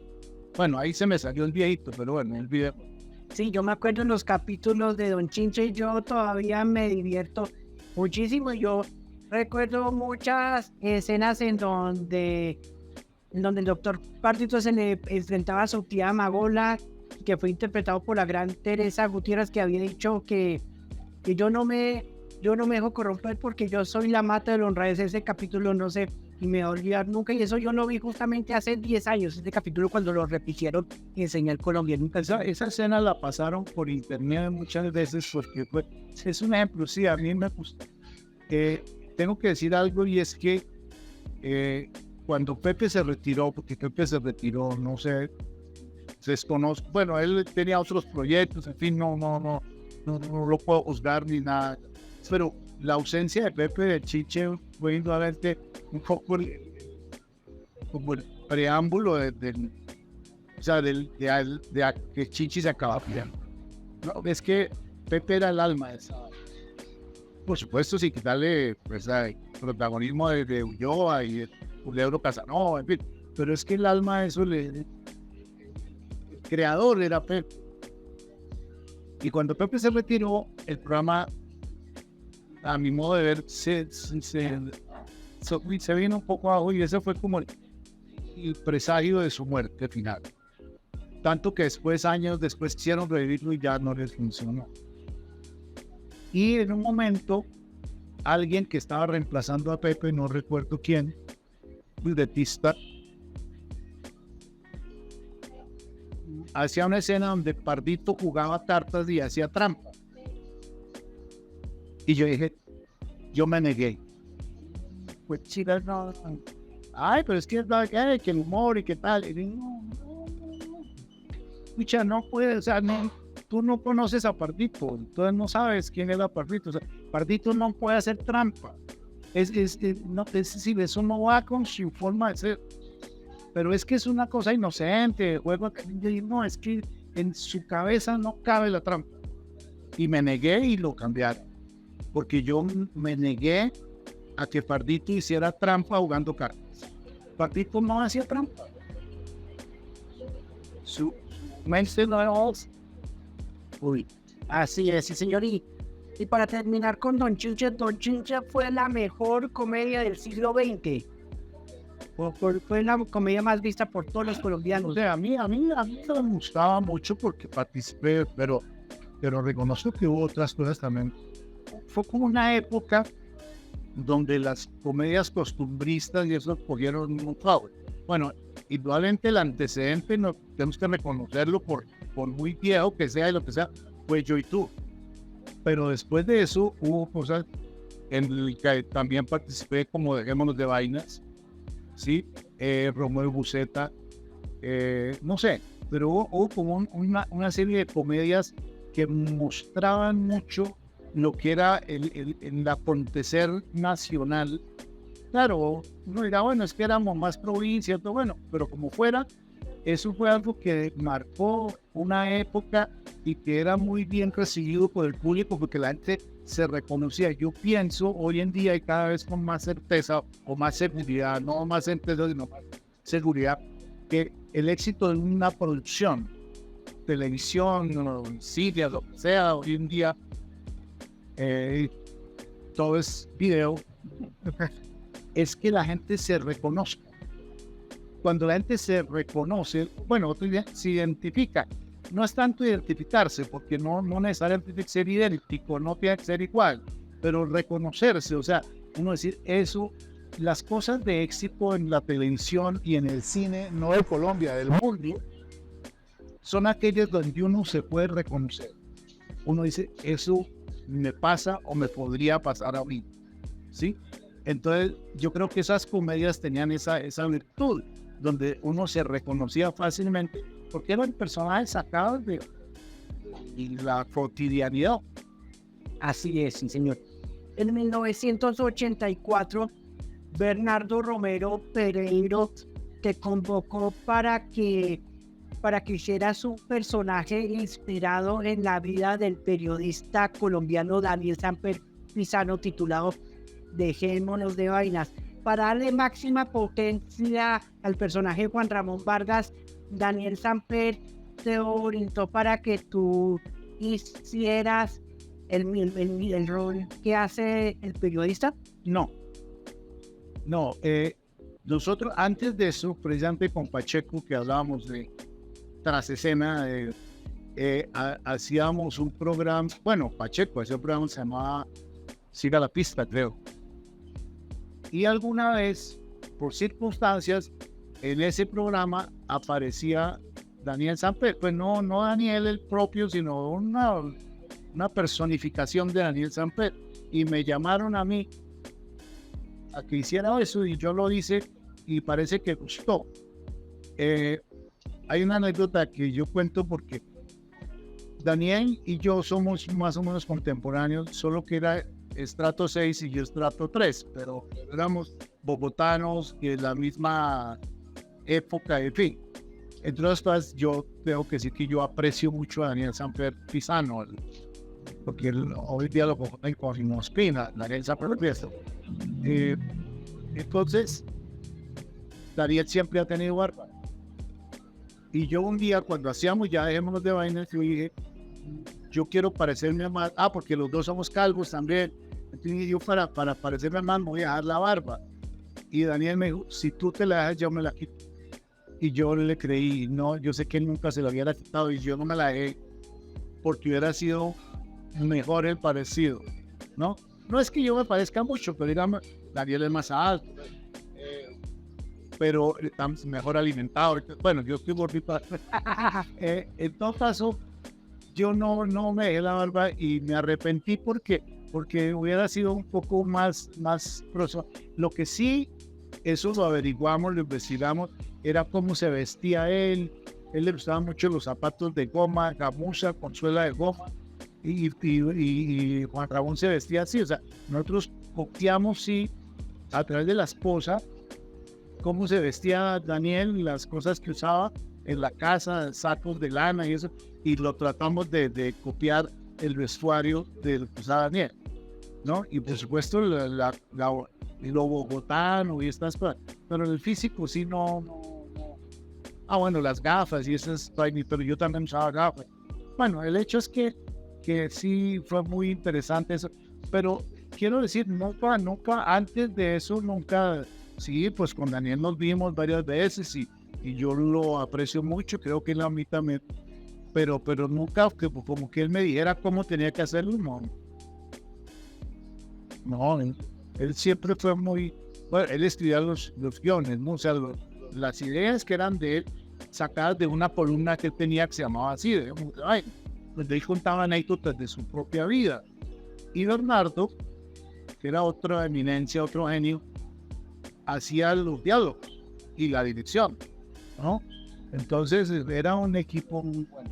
Bueno, ahí se me salió el viejito, pero bueno, el video. Sí, yo me acuerdo en los capítulos de Don Chinche y yo todavía me divierto muchísimo. Yo recuerdo muchas escenas en donde el doctor Pardito se le enfrentaba a su tía Magola, que fue interpretado por la gran Teresa Gutiérrez, que había dicho que yo no me dejo corromper porque yo soy la mata del honradez. Ese capítulo no sé, y me va a olvidar nunca, y eso yo lo vi justamente hace 10 años, este capítulo cuando lo repitieron en Señal Colombia. Nunca Esa escena la pasaron por internet muchas veces porque es un ejemplo, sí, a mí me gusta. Tengo que decir algo y es que cuando Pepe se retiró, porque Pepe se retiró, no sé, se desconozco, bueno, él tenía otros proyectos, en fin, no lo puedo juzgar ni nada, pero la ausencia de Pepe de Chiche fue indudablemente un poco como el preámbulo o sea, de a que Chichi se acaba peleando. No, es que Pepe era el alma de esa. Por supuesto, sin quitarle pues, el protagonismo de Ulloa y de Culebro Casanova, en fin. Pero es que el alma de eso, el creador era Pepe. Y cuando Pepe se retiró, el programa, a mi modo de ver, se vino un poco abajo y ese fue como el presagio de su muerte final. Tanto que después, años después, quisieron revivirlo y ya no les funcionó. Y en un momento, alguien que estaba reemplazando a Pepe, no recuerdo quién, libretista, hacía una escena donde Pardito jugaba cartas y hacía trampa. Y yo dije, yo me negué. Pues chicas, no. Ay, pero es que que el humor y qué tal. Y dije, no. Escucha, no puede, o sea, no, tú no conoces a Pardito, entonces no sabes quién era Pardito. O sea, Pardito no puede hacer trampa. Es decir, eso no va con su forma de ser. Pero es que es una cosa inocente, juego. No, es que en su cabeza no cabe la trampa. Y me negué y lo cambiaron. Porque yo me negué a que Pardito hiciera trampa jugando cartas. Pardito no hacía trampa. Su mente no es. Uy, así es, sí, señor. Y para terminar con Don Chinche fue la mejor comedia del siglo XX. Fue la comedia más vista por todos los colombianos. O sea, a mí me gustaba mucho porque participé, pero reconozco que hubo otras cosas también. Fue como una época donde las comedias costumbristas y eso cogieron un favor. Bueno, indudablemente el antecedente, no tenemos que reconocerlo por muy viejo que sea y lo que sea, fue Yo y Tú. Pero después de eso hubo cosas en las que también participé, como Dejémonos de Vainas, ¿sí? Romeo y Buceta, no sé, pero hubo como una serie de comedias que mostraban mucho lo que era el acontecer nacional. Claro, uno dirá, bueno, es que éramos más provincia, todo bueno, pero como fuera, eso fue algo que marcó una época y que era muy bien recibido por el público porque la gente se reconocía. Yo pienso hoy en día y cada vez con más certeza o más seguridad, no más certeza, sino más seguridad, que el éxito de una producción, televisión, cine, lo que sea, hoy en día, todo es video, es que la gente se reconozca. Cuando la gente se reconoce, bueno, se identifica. No es tanto identificarse, porque no necesariamente tiene que ser idéntico, no tiene que ser igual, pero reconocerse, o sea, uno decir eso, las cosas de éxito en la televisión y en el cine, no de Colombia, del mundo, son aquellas donde uno se puede reconocer. Uno dice, eso me pasa o me podría pasar a mí, ¿sí? Entonces, yo creo que esas comedias tenían esa virtud, donde uno se reconocía fácilmente, porque eran personajes sacados de la cotidianidad. Así es, sí, señor. En 1984, Bernardo Romero Pereiro te convocó para que hicieras un personaje inspirado en la vida del periodista colombiano Daniel Samper Pizano, titulado Dejémonos de Vainas. Para darle máxima potencia al personaje Juan Ramón Vargas, Daniel Samper te orientó para que tú hicieras el rol que hace el periodista? No, no. Nosotros antes de eso, precisamente con Pacheco, que hablábamos de tras escena, hacíamos un programa, bueno, Pacheco, ese programa se llamaba Siga la Pista, creo. Y alguna vez, por circunstancias, en ese programa aparecía Daniel Samper. Pues no Daniel el propio, sino una personificación de Daniel Samper. Y me llamaron a mí a que hiciera eso y yo lo hice y parece que gustó. Hay una anécdota que yo cuento porque Daniel y yo somos más o menos contemporáneos, solo que era estrato 6 y yo estrato 3, pero éramos bogotanos y de la misma época, en fin. Entre otras cosas, yo tengo que decir que yo aprecio mucho a Daniel Samper Pisano, porque hoy día lo confunden con Ospina, Daniel Samper Pisano. Entonces, Daniel siempre ha tenido barba. Y yo un día, cuando hacíamos ya Dejémonos de Vainas, yo dije, yo quiero parecerme más, porque los dos somos calvos también. Entonces yo para parecerme más me voy a dejar la barba. Y Daniel me dijo, si tú te la dejas, yo me la quito. Y yo le creí, no, yo sé que él nunca se la hubiera quitado y yo no me la dejé porque hubiera sido mejor el parecido, ¿no? No es que yo me parezca mucho, pero digamos, Daniel es más alto, pero mejor alimentado. Bueno, yo estoy gordito. En todo caso, yo no me dejé la barba y me arrepentí porque hubiera sido un poco más profesional. Lo que sí, eso lo averiguamos, lo investigamos, era cómo se vestía él. Él le gustaban mucho los zapatos de goma, gamuza con suela de goma, y Juan Ramón se vestía así. O sea, nosotros copiamos, sí, a través de la esposa, cómo se vestía Daniel, las cosas que usaba en la casa, sacos de lana y eso, y lo tratamos de copiar el vestuario del que usaba Daniel, ¿no? Y por supuesto lo bogotano y estas cosas, pero el físico sí no. Bueno, las gafas y esas, pero yo también usaba gafas. Bueno, el hecho es que sí fue muy interesante eso, pero quiero decir, nunca, antes de eso, nunca, sí, pues con Daniel nos vimos varias veces y yo lo aprecio mucho, creo que él a mí también, pero nunca como que él me dijera cómo tenía que hacerlo, no, él siempre fue muy, bueno, él escribía los guiones, ¿no? O sea, las ideas que eran de él, sacadas de una columna que él tenía que se llamaba así, donde él contaba anécdotas de su propia vida. Y Bernardo, que era otra eminencia, otro genio, hacía los diálogos y la dirección, ¿no? Entonces era un equipo muy bueno.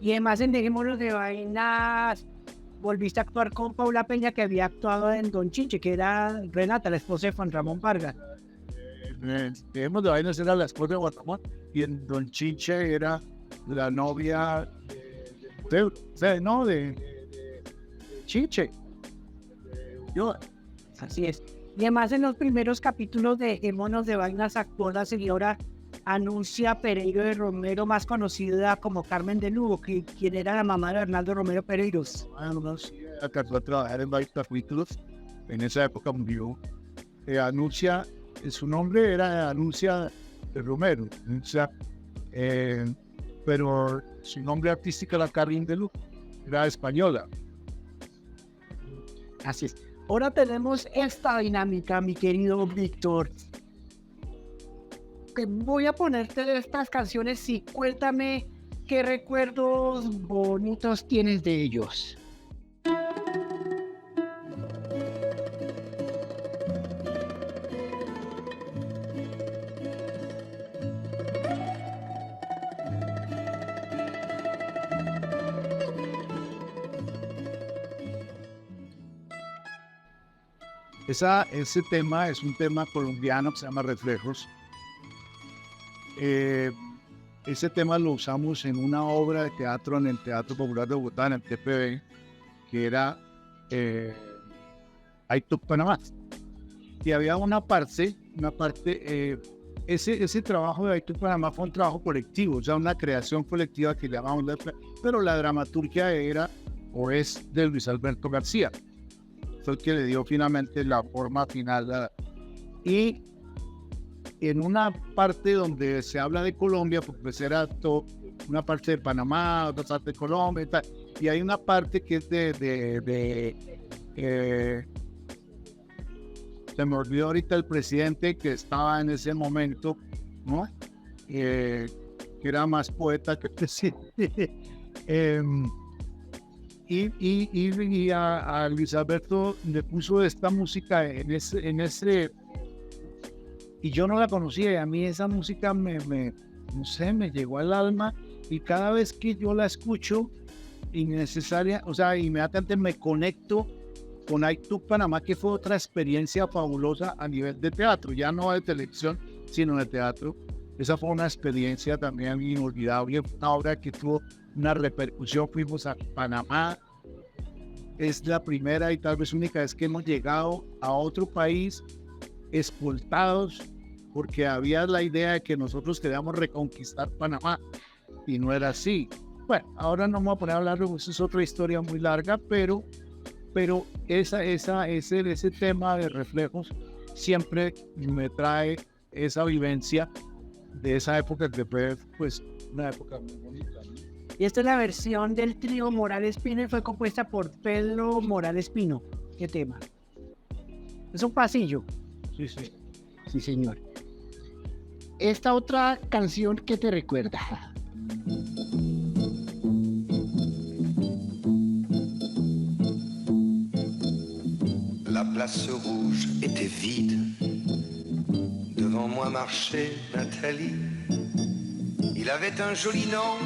Y además en Dejémonos de Vainas volviste a actuar con Paula Peña, que había actuado en Don Chinche, que era Renata, la esposa de Juan Ramón Vargas. Dejémonos de Vainas era la esposa de Juan Ramón y en Don Chinche era la novia de Chinche. Así es. Y además en los primeros capítulos de Dejémonos de Vainas actuó la señora Anuncia Pereiro de Romero, más conocida como Carmen de Lugo, quien era la mamá de Bernardo Romero Pereiros. Alcanzó a trabajar en varios capítulos. En esa época murió. Anuncia, su nombre era Anuncia de Romero, pero su nombre artístico era Carmen de Lugo, era española. Así es. Ahora tenemos esta dinámica, mi querido Víctor. Que voy a ponerte estas canciones y cuéntame qué recuerdos bonitos tienes de ellos. Ese tema es un tema colombiano que se llama Reflejos. Ese tema lo usamos en una obra de teatro en el Teatro Popular de Bogotá, en el TPB, que era Ay Tú Panamá. Y había una parte ese trabajo de Aitu Panamá fue un trabajo colectivo, o sea, una creación colectiva que llamamos, pero la dramaturgia era o es de Luis Alberto García. Fue el que le dio finalmente la forma final. Y en una parte donde se habla de Colombia, porque era todo, una parte de Panamá, otra parte de Colombia y tal, y hay una parte que es se me olvidó ahorita el presidente que estaba en ese momento, ¿no? Que era más poeta que presidente. Y a Luis Alberto le puso esta música en ese, y yo no la conocía, y a mí esa música no sé, me llegó al alma, y cada vez que yo la escucho, innecesaria, o sea, inmediatamente me conecto con Aitu Panamá, que fue otra experiencia fabulosa a nivel de teatro, ya no de televisión, sino de teatro. Esa fue una experiencia también inolvidable, una obra que tuvo una repercusión. Fuimos a Panamá, es la primera y tal vez única vez que hemos llegado a otro país escoltados, porque había la idea de que nosotros queríamos reconquistar Panamá, y no era así. Bueno, ahora no me voy a poner a hablar, eso es otra historia muy larga, pero ese tema de reflejos siempre me trae esa vivencia de esa época que fue, pues, una época muy bonita, ¿no? Y esta es la versión del trío Morales Pino y fue compuesta por Pedro Morales Pino. ¿Qué tema? Es un pasillo. Sí, sí. Sí, señor. Esta otra canción, ¿qué te recuerda? La place rouge était vide. Devant moi marchait Nathalie. Il avait un joli nom,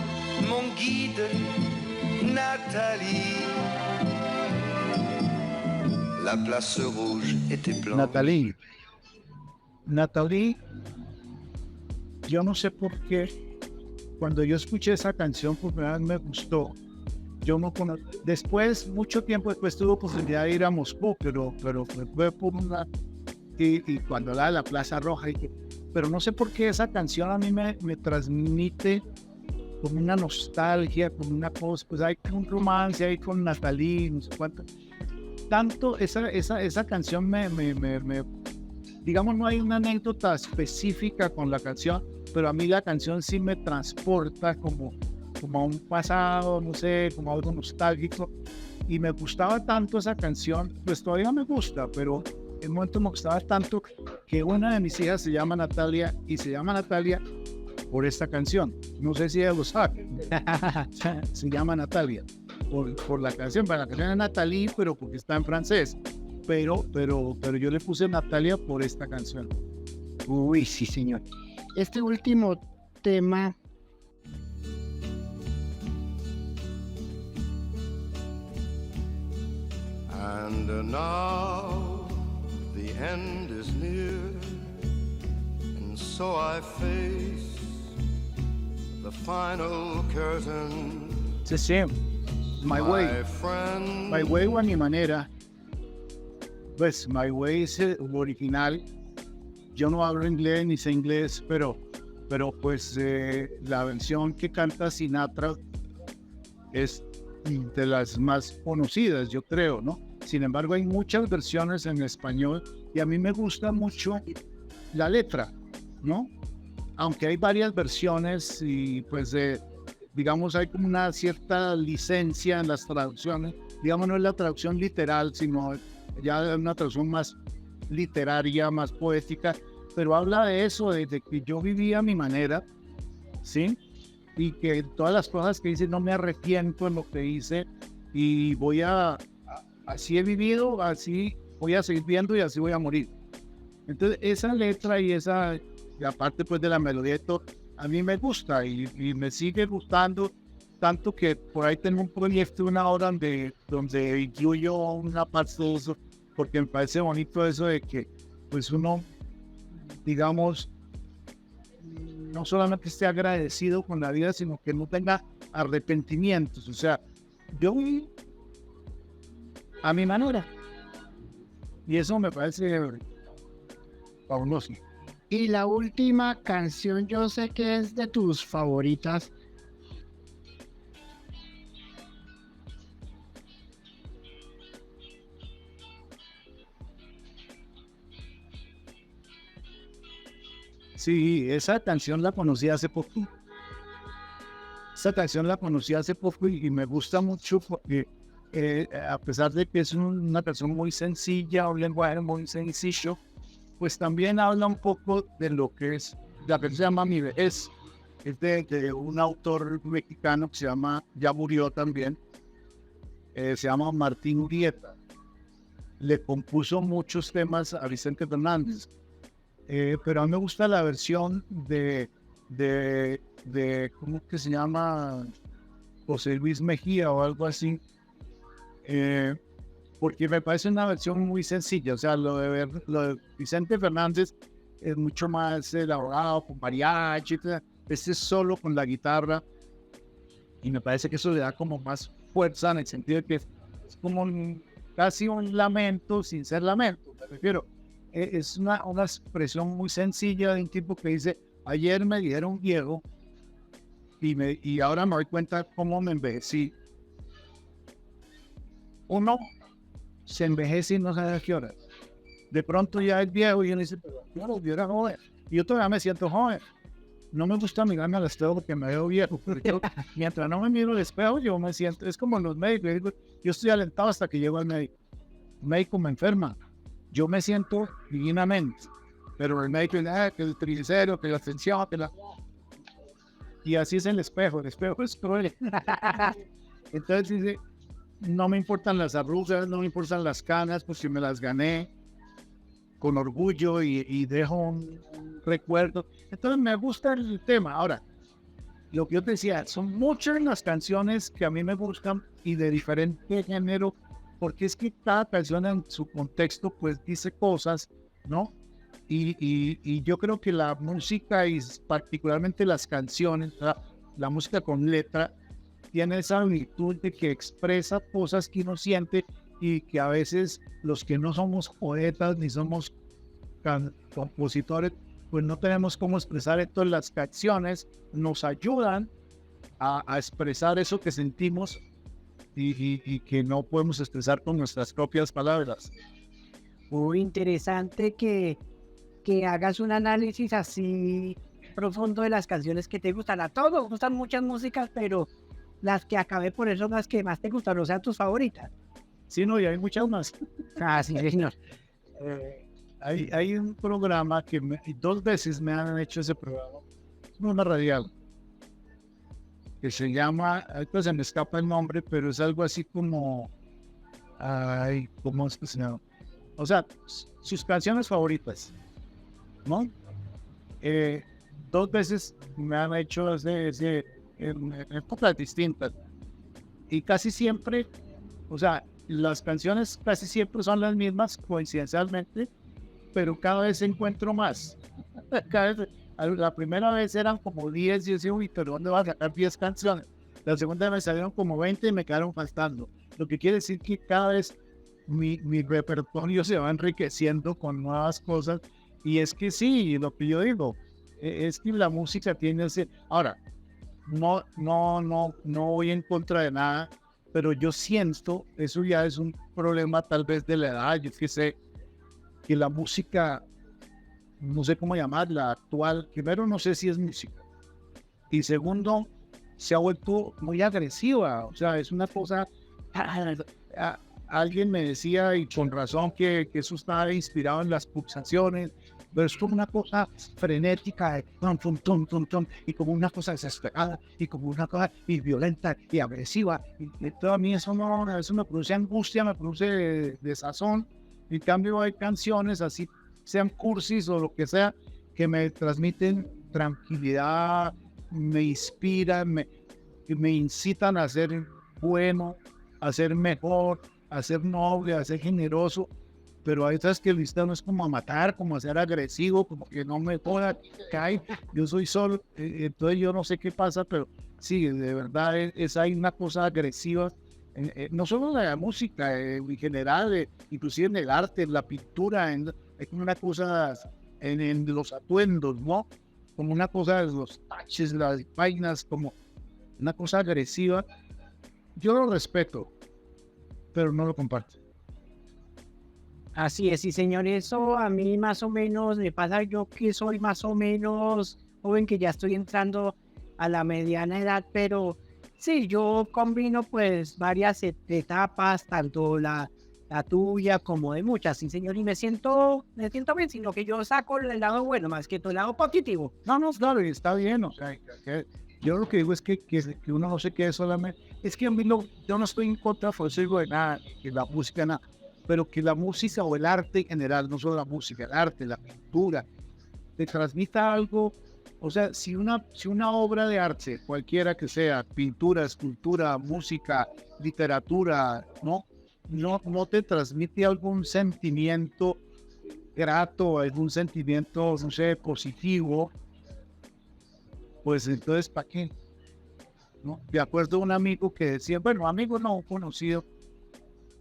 mon guide, Nathalie. La place rouge était blanche. Nathalie, yo no sé por qué, cuando yo escuché esa canción por primera vez me gustó. Yo no conozco. Después, mucho tiempo después, tuve posibilidad de ir a Moscú, pero fue por una. Y cuando la de la Plaza Roja, pero no sé por qué esa canción a mí me transmite como una nostalgia, como una cosa, pues hay un romance ahí con Nathalie, no sé cuánto. Tanto esa canción digamos, no hay una anécdota específica con la canción, pero a mí la canción sí me transporta como a un pasado, no sé, como algo nostálgico, y me gustaba tanto esa canción, pues todavía me gusta, pero en un momento me gustaba tanto que una de mis hijas se llama Natalia, y se llama Natalia por esta canción. No sé si ella lo sabe. Se llama Natalia por la canción, para la canción de Nathalie, pero porque está en francés. Pero yo le puse Natalia por esta canción. Uy, sí, señor. Este último tema. And now the end is near, and so I face the final curtain. Sí. My Way. Friend. My Way o a mi manera. Pues My Way es el original. Yo no hablo inglés ni sé inglés, pero pues la versión que canta Sinatra es de las más conocidas, yo creo, ¿no? Sin embargo, hay muchas versiones en español y a mí me gusta mucho la letra, ¿no? Aunque hay varias versiones y pues digamos hay como una cierta licencia en las traducciones. Digamos, no es la traducción literal, sino ya una traducción más literaria, más poética, pero habla de eso, de que yo vivía a mi manera, ¿sí? Y que todas las cosas que hice no me arrepiento en lo que hice y así he vivido, así voy a seguir viendo y así voy a morir. Entonces esa letra y aparte pues de la melodía y todo, a mí me gusta y me sigue gustando, tanto que por ahí tengo un proyecto, una obra donde incluyo una parte de eso, porque me parece bonito eso de que pues uno, digamos, no solamente esté agradecido con la vida, sino que no tenga arrepentimientos. O sea, yo a mi manera. Y eso me parece fabuloso. Y la última canción, yo sé que es de tus favoritas. Sí, esa canción la conocí hace poco. Esa canción la conocí hace poco y me gusta mucho porque a pesar de que es una canción muy sencilla, un lenguaje muy sencillo, pues también habla un poco de lo que es, la que se llama Mi Vejez. Es de un autor mexicano que se llama, ya murió también, se llama Martín Urieta. Le compuso muchos temas a Vicente Fernández. Pero a mí me gusta la versión de ¿cómo que se llama? José Luis Mejía o algo así, porque me parece una versión muy sencilla. O sea, lo de Vicente Fernández es mucho más elaborado, con mariachi, este es solo con la guitarra, y me parece que eso le da como más fuerza en el sentido de que es como casi un lamento sin ser lamento, me refiero. Es una expresión muy sencilla de un tipo que dice: ayer me dijeron viejo y ahora me doy cuenta cómo me envejecí. Uno se envejece y no sabe a qué hora. De pronto ya es viejo y uno dice: pero yo era joven. Y yo todavía me siento joven. No me gusta mirarme al espejo porque me veo viejo. Pero yo, mientras no me miro al espejo, yo me siento... Es como los médicos. Yo estoy alentado hasta que llego al médico. El médico me enferma. Yo me siento divinamente, pero el médico dice que el triglicérido, que la tensión, que la... Y así es el espejo es cruel. Entonces dice: no me importan las arrugas, no me importan las canas, pues si me las gané con orgullo y dejo un recuerdo. Entonces me gusta el tema. Ahora, lo que yo te decía, son muchas las canciones que a mí me gustan y de diferente género, porque es que cada canción en su contexto pues dice cosas, ¿no? Y yo creo que la música y particularmente las canciones, la música con letra, tiene esa virtud de que expresa cosas que uno siente y que a veces los que no somos poetas ni somos compositores, pues no tenemos cómo expresar. Entonces las canciones nos ayudan a expresar eso que sentimos y que no podemos expresar con nuestras propias palabras. Muy interesante que hagas un análisis así profundo de las canciones que te gustan. A todos nos gustan muchas músicas, pero las que acabé por eso son las que más te gustan, o sea, tus favoritas. Sí, no, y hay muchas más. Ah, sí, señor. Hay un programa que 2 veces me han hecho ese programa, es una radial, que se llama, ahorita se me escapa el nombre, pero es algo así como, ¿cómo es que se llama? O sea, sus canciones favoritas, ¿no? 2 veces me han hecho en épocas distintas, y casi siempre, o sea, las canciones casi siempre son las mismas, coincidencialmente, pero cada vez encuentro más. La primera vez eran como 10 y yo decía: uy, pero ¿dónde vas a sacar 10 canciones? La segunda vez salieron como 20 y me quedaron faltando. Lo que quiere decir que cada vez mi repertorio se va enriqueciendo con nuevas cosas. Y es que sí, lo que yo digo, es que la música tiene ese... Ahora, no voy en contra de nada, pero yo siento, eso ya es un problema tal vez de la edad. Yo que sé que la música, no sé cómo llamarla, actual, primero no sé si es música, y segundo, se ha vuelto muy agresiva. O sea, es una cosa... Alguien me decía, y con razón, que eso estaba inspirado en las pulsaciones, pero es como una cosa frenética, y como una cosa desesperada, y como una cosa y violenta y agresiva. Y todo a mí eso me produce angustia, me produce desazón. En cambio hay canciones, así sean cursis o lo que sea, que me transmiten tranquilidad, me inspiran, me incitan a ser bueno, a ser mejor, a ser noble, a ser generoso. Pero hay otras que el no es como a matar, como a ser agresivo, como que no me joda, cae, yo soy solo. Entonces yo no sé qué pasa, pero sí, de verdad hay una cosa agresiva, no solo en la música, en general, inclusive en el arte, en la pintura, hay como una cosa en los atuendos, ¿no? Como una cosa de los taches, las vainas, como una cosa agresiva. Yo lo respeto, pero no lo comparto. Así es, sí, señor. Eso a mí más o menos me pasa, yo que soy más o menos joven, que ya estoy entrando a la mediana edad, pero sí, yo combino pues varias etapas, tanto la tuya como de muchas, sí, señor, y me siento bien, sino que yo saco el lado bueno más que todo el lado positivo. No, no, claro, y está bien, o sea, yo lo que digo es que uno no se quede solamente, es que a mí yo no estoy en contra, por eso digo de nada, que la música nada, pero que la música o el arte en general, no solo la música, el arte, la pintura, te transmita algo. O sea, si una obra de arte, cualquiera que sea, pintura, escultura, música, literatura, no te transmite algún sentimiento grato, algún sentimiento, no sé, positivo, pues entonces, ¿para qué? ¿No? De acuerdo a un amigo que decía, bueno, amigo no conocido,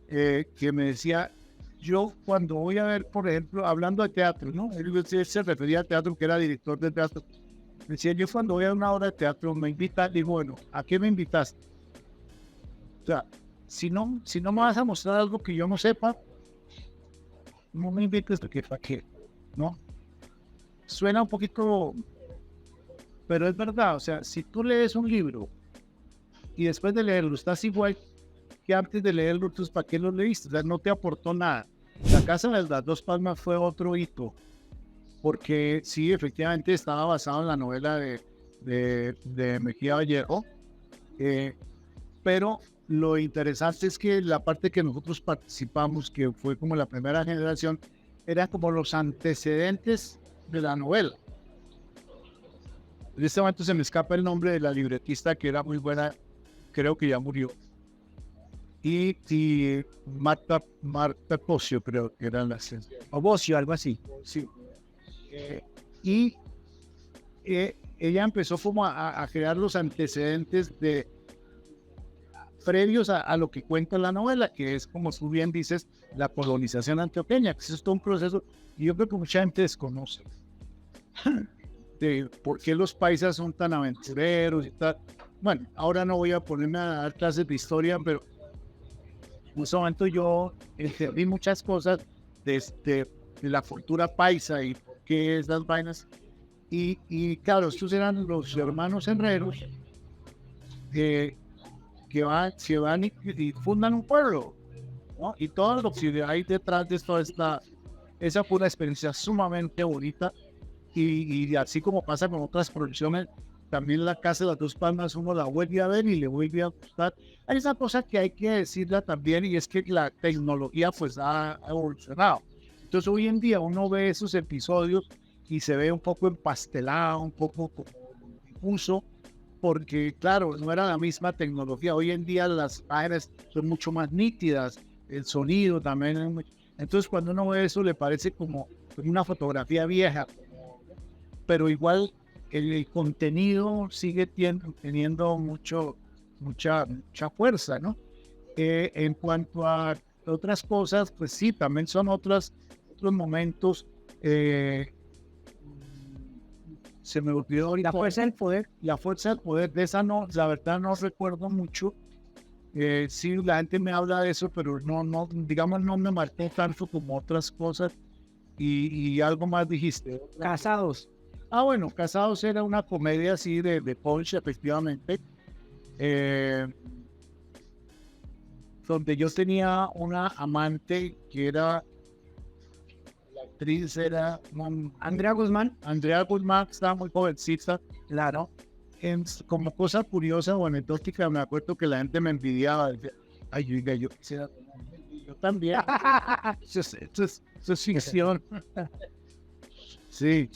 que me decía, yo cuando voy a ver, por ejemplo, hablando de teatro, ¿no? Él se refería al teatro, que era director de teatro. Me decía, yo cuando voy a una obra de teatro me invitan, digo, bueno, ¿a qué me invitaste? O sea, si no me vas a mostrar algo que yo no sepa, no me invites, porque ¿para qué? ¿No? Suena un poquito, pero es verdad. O sea, si tú lees un libro y después de leerlo estás igual que antes de leerlo, entonces ¿para qué lo leíste? O sea, no te aportó nada. La Casa de las Dos Palmas fue otro hito, porque sí, efectivamente estaba basado en la novela de Mejía Vallejo, pero lo interesante es que la parte que nosotros participamos, que fue como la primera generación, era como los antecedentes de la novela. En este momento se me escapa el nombre de la libretista, que era muy buena, creo que ya murió. Y Marta Pocio, creo que eran las... O Bocio, algo así. Sí. Ella empezó como a crear los antecedentes previos a lo que cuenta la novela, que es, como tú bien dices, la colonización antioqueña, que es todo un proceso, y yo creo que mucha gente desconoce de por qué los paisas son tan aventureros y tal. Bueno, ahora no voy a ponerme a dar clases de historia, pero en ese momento yo entendí muchas cosas de la cultura paisa y por qué esas vainas. Y claro, estos eran los hermanos herreros que se van y fundan un pueblo, ¿no? Y todo lo que hay detrás de esto esa fue una experiencia sumamente bonita. Y así como pasa con otras producciones, también la Casa de las Dos Palmas uno la vuelve a ver y le vuelve a gustar. Hay esa cosa que hay que decirla también, y es que la tecnología pues ha evolucionado. Entonces hoy en día uno ve esos episodios y se ve un poco empastelado, un poco difuso, porque claro, no era la misma tecnología. Hoy en día las imágenes son mucho más nítidas, el sonido también. Entonces cuando uno ve eso le parece como una fotografía vieja, pero igual el contenido sigue teniendo mucha fuerza, ¿no? En cuanto a otras cosas, pues sí, también son otros momentos. Se me olvidó ahorita. La fuerza del poder. La fuerza del poder, de esa no, la verdad no recuerdo mucho. Sí, la gente me habla de eso, pero no, digamos, no me marcó tanto como otras cosas. Y algo más dijiste. Casados. Bueno, Casados era una comedia así de punch, efectivamente, donde yo tenía una amante que era, la actriz era Andrea Guzmán. Andrea Guzmán, estaba muy jovencita, Claro. como cosa curiosa o anecdótica, me acuerdo que la gente me envidiaba, decía, ay, yo quisiera, yo también, eso es ficción. Sí.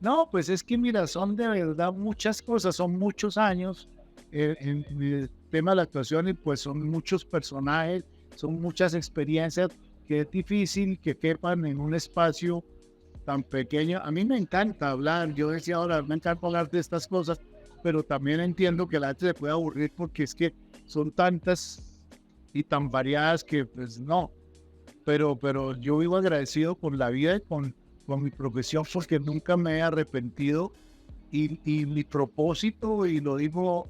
No, pues es que mira, son de verdad muchas cosas, son muchos años en el tema de la actuación, y pues son muchos personajes, son muchas experiencias que es difícil que quepan en un espacio tan pequeño. A mí me encanta hablar, yo decía ahora, me encanta hablar de estas cosas, pero también entiendo que la gente se puede aburrir porque es que son tantas y tan variadas que pues no. pero yo vivo agradecido con la vida y con mi profesión porque nunca me he arrepentido y mi propósito, y lo digo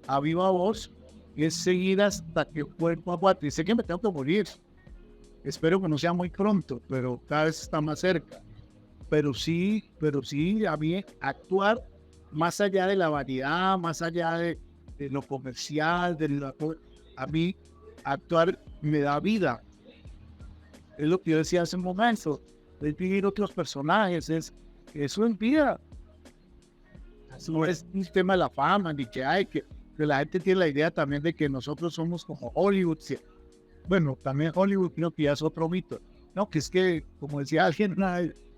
a viva voz, es seguir hasta que el cuerpo aguante. Sé que me tengo que morir, espero que no sea muy pronto, pero cada vez está más cerca. Pero sí, a mí actuar más allá de la vanidad, más allá de lo comercial, a mí actuar me da vida. Es lo que yo decía hace un momento, es vivir otros personajes, eso es vida. No es un tema de la fama, ni que hay, que la gente tiene la idea también de que nosotros somos como Hollywood. Bueno, también Hollywood creo que ya es otro mito. No, que es que, como decía alguien,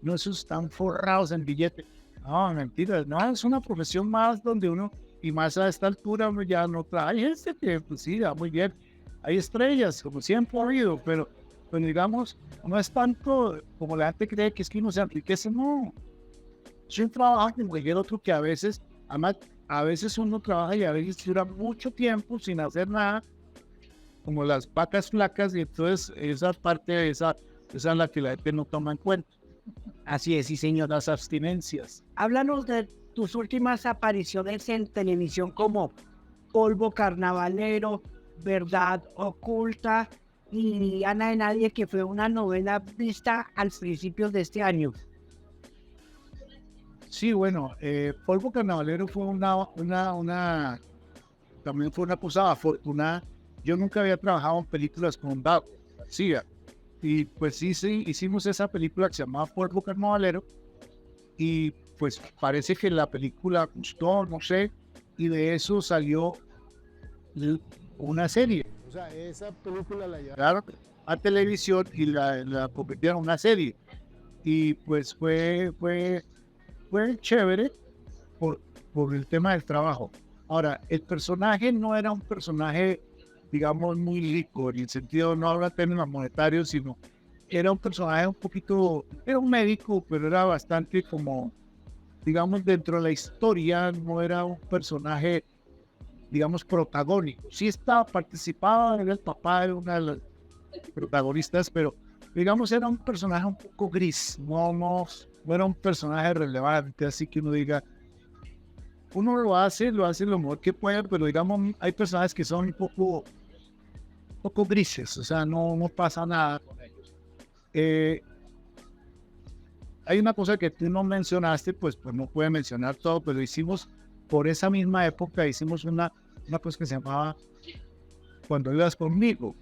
no esos están forrados en billetes. No, mentira, no, es una profesión más donde uno, y más a esta altura, uno ya no trae que, pues sí, muy bien. Hay estrellas, como siempre ha habido, pero digamos, no es tanto como la gente cree que es que uno se enriquece, no. Es un trabajo como cualquier otro que a veces, además, a veces uno trabaja y a veces dura mucho tiempo sin hacer nada, como las vacas flacas, y entonces esa parte, esa es la que la gente no toma en cuenta. Así es, sí, señor. Las abstinencias. Háblanos de tus últimas apariciones en televisión como Polvo Carnavalero, Verdad Oculta y Ana de Nadie, que fue una novela vista al principio de este año. Sí, bueno, Polvo Carnavalero fue también fue una cosa afortunada. Yo nunca había trabajado en películas con Dago García. Y pues sí, hicimos esa película que se llamaba Polvo Carnavalero. Y pues parece que la película gustó, no sé. Y de eso salió una serie. O sea, esa película la llevaron a televisión y la convirtieron en una serie. Y pues fue chévere por el tema del trabajo. Ahora, el personaje no era un personaje, digamos, muy rico, en el sentido, no habla de términos monetarios, sino era un personaje un poquito, era un médico, pero era bastante como, digamos, dentro de la historia, no era un personaje, digamos, protagónico. Sí participaba, era el papá de una de las protagonistas, pero, digamos, era un personaje un poco gris, no era un personaje relevante, así que uno diga, uno lo hace lo mejor que puede, pero digamos, hay personajes que son un poco grises, o sea, no pasa nada con ellos. Hay una cosa que tú no mencionaste, pues no puede mencionar todo, pero hicimos, por esa misma época, hicimos una cosa que se llamaba Cuando ibas conmigo,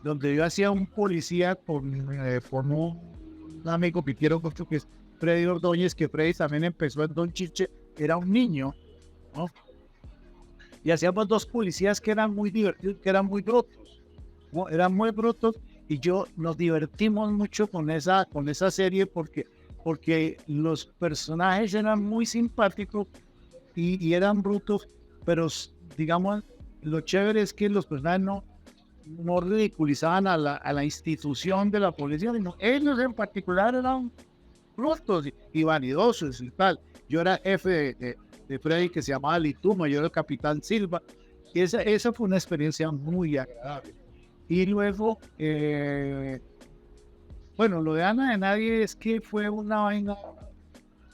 donde yo hacía un policía con un amigo que quiero mucho, que es Freddy Ordóñez, que Freddy también empezó en Don Chiche, era un niño, ¿no? Y hacíamos dos policías que eran muy divertidos, que eran muy brotos, ¿no? Eran muy brotos, y nos divertimos mucho con esa serie porque los personajes eran muy simpáticos y eran brutos, pero digamos, lo chévere es que los personajes no ridiculizaban a la institución de la policía, sino ellos en particular eran brutos y vanidosos y tal. Yo era jefe de Freddy, que se llamaba Lituma, yo era el capitán Silva, y esa fue una experiencia muy agradable. Y luego, bueno, lo de Ana de Nadie es que fue una vaina,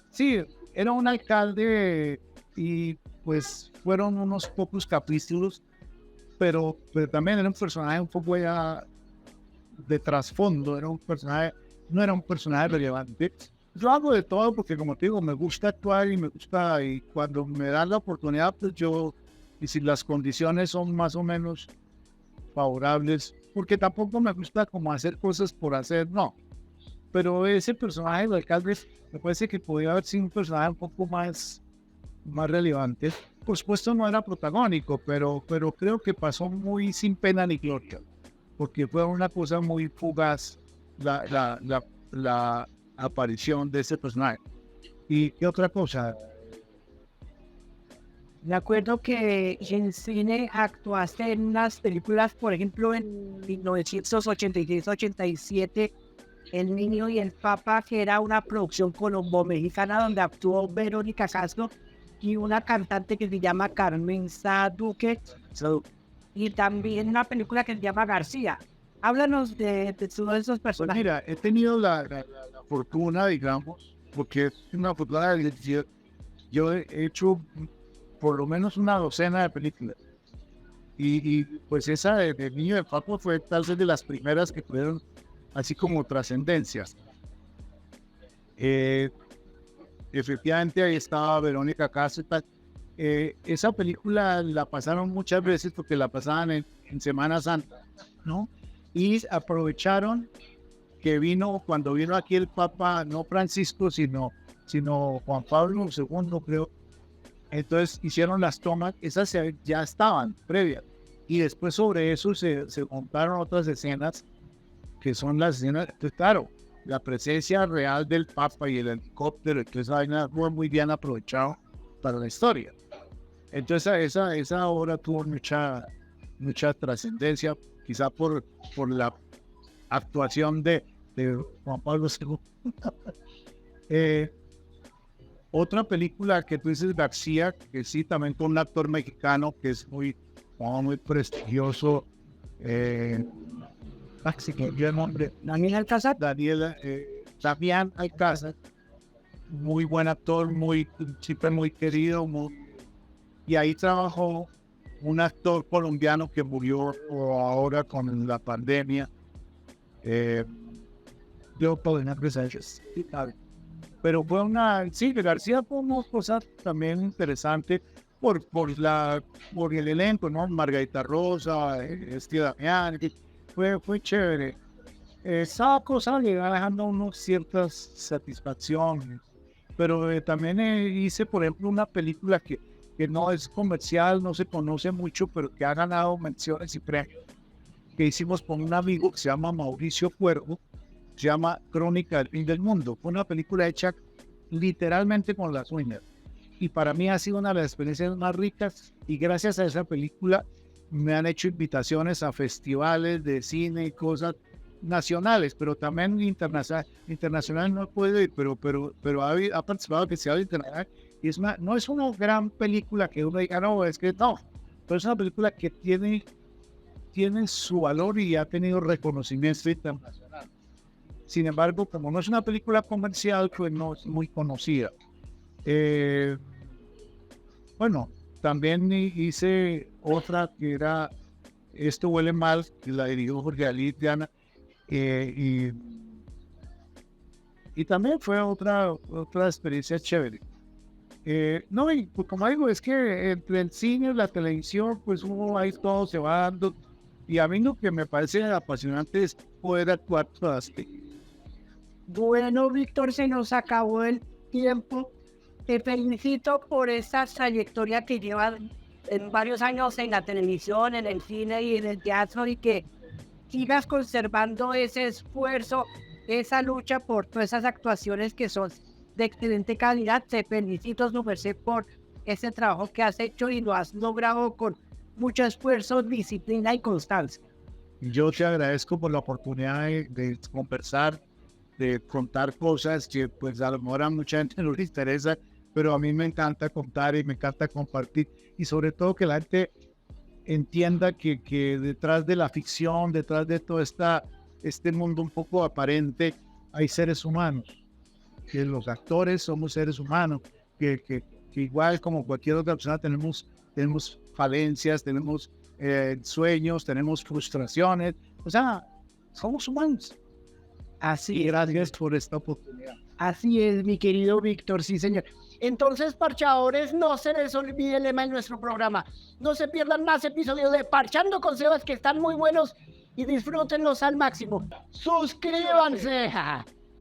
sí, era un alcalde y pues fueron unos pocos capítulos, pero también era un personaje un poco ya de trasfondo, no era un personaje relevante. Yo hago de todo porque, como te digo, me gusta actuar y cuando me dan la oportunidad, pues y si las condiciones son más o menos favorables, porque tampoco me gusta como hacer cosas por hacer, no. Pero ese personaje del alcalde me parece que podía haber sido un personaje un poco más relevante. Por supuesto no era protagónico, pero creo que pasó muy sin pena ni gloria, porque fue una cosa muy fugaz la aparición de ese personaje. ¿Y qué otra cosa? Me acuerdo que en cine actuaste en unas películas, por ejemplo, en 1986-87, El Niño y el Papa, que era una producción colombo-mexicana donde actuó Verónica Castro y una cantante que se llama Carmen Duque, y también una película que se llama García. Háblanos de todos esos Pues personajes. mira, he tenido la fortuna, digamos, porque es una fortuna de decir, yo he hecho por lo menos una docena de películas. Y pues esa de Niño del Papo fue tal vez de las primeras que fueron así como trascendencias. Efectivamente ahí estaba Verónica Castro. Esa película la pasaron muchas veces porque la pasaban en Semana Santa, ¿no? Y aprovecharon que cuando vino aquí el Papa, no Francisco, sino Juan Pablo II, creo. Entonces hicieron las tomas, esas ya estaban previas. Y después sobre eso se montaron otras escenas, que son las escenas, entonces, claro, la presencia real del Papa y el helicóptero, entonces fue muy bien aprovechado para la historia. Entonces esa obra tuvo mucha trascendencia, quizá por la actuación de Juan Pablo II. Otra película que tú dices, García, que sí, también con un actor mexicano que es muy prestigioso. El nombre. Daniel Alcázar. Damián Alcázar, muy buen actor, siempre muy querido. Y ahí trabajó un actor colombiano que murió ahora con la pandemia. Pero sí, García fue una cosa también interesante por el elenco, ¿no? Margarita Rosa, Damián, fue chévere. Esa cosa le va dejando unos ciertas satisfacciones. Pero también hice, por ejemplo, una película que no es comercial, no se conoce mucho, pero que ha ganado menciones y premios, que hicimos con un amigo que se llama Mauricio Cuervo, se llama Crónica del Fin del Mundo. Fue una película hecha literalmente con las uñas. Y para mí ha sido una de las experiencias más ricas, y gracias a esa película me han hecho invitaciones a festivales de cine y cosas nacionales, pero también internacional no he podido ir, pero ha participado en festivales internacionales. Y no es una gran película que uno diga, no, es que no, pero es una película que tiene su valor y ha tenido reconocimiento internacional. Sin embargo, como no es una película comercial, pues no es muy conocida. Bueno, también hice otra que era Esto huele mal, que la dirigió Jorge Ali Diana, y también fue otra experiencia chévere. No, y pues, como digo, es que entre el cine y la televisión, pues uno ahí todo se va dando, y a mí lo que me parece apasionante es poder actuar todas. Bueno, Víctor, se nos acabó el tiempo. Te felicito por esta trayectoria que llevas en varios años en la televisión, en el cine y en el teatro, y que sigas conservando ese esfuerzo, esa lucha por todas esas actuaciones que son de excelente calidad. Te felicito, su merced, por ese trabajo que has hecho y lo has logrado con mucho esfuerzo, disciplina y constancia. Yo te agradezco por la oportunidad de conversar, de contar cosas que pues a lo mejor a mucha gente no le interesa, pero a mí me encanta contar y me encanta compartir, y sobre todo que la gente entienda que detrás de la ficción, detrás de todo este mundo un poco aparente, hay seres humanos, que los actores somos seres humanos, que igual como cualquier otra persona tenemos falencias, tenemos sueños, tenemos frustraciones, o sea, somos humanos. Así Y gracias por esta oportunidad. Así es, mi querido Víctor, sí, señor. Entonces, parchadores, no se les olvide el lema de nuestro programa. No se pierdan más episodios de Parchando con Sebas, que están muy buenos, y disfrútenlos al máximo. ¡Suscríbanse!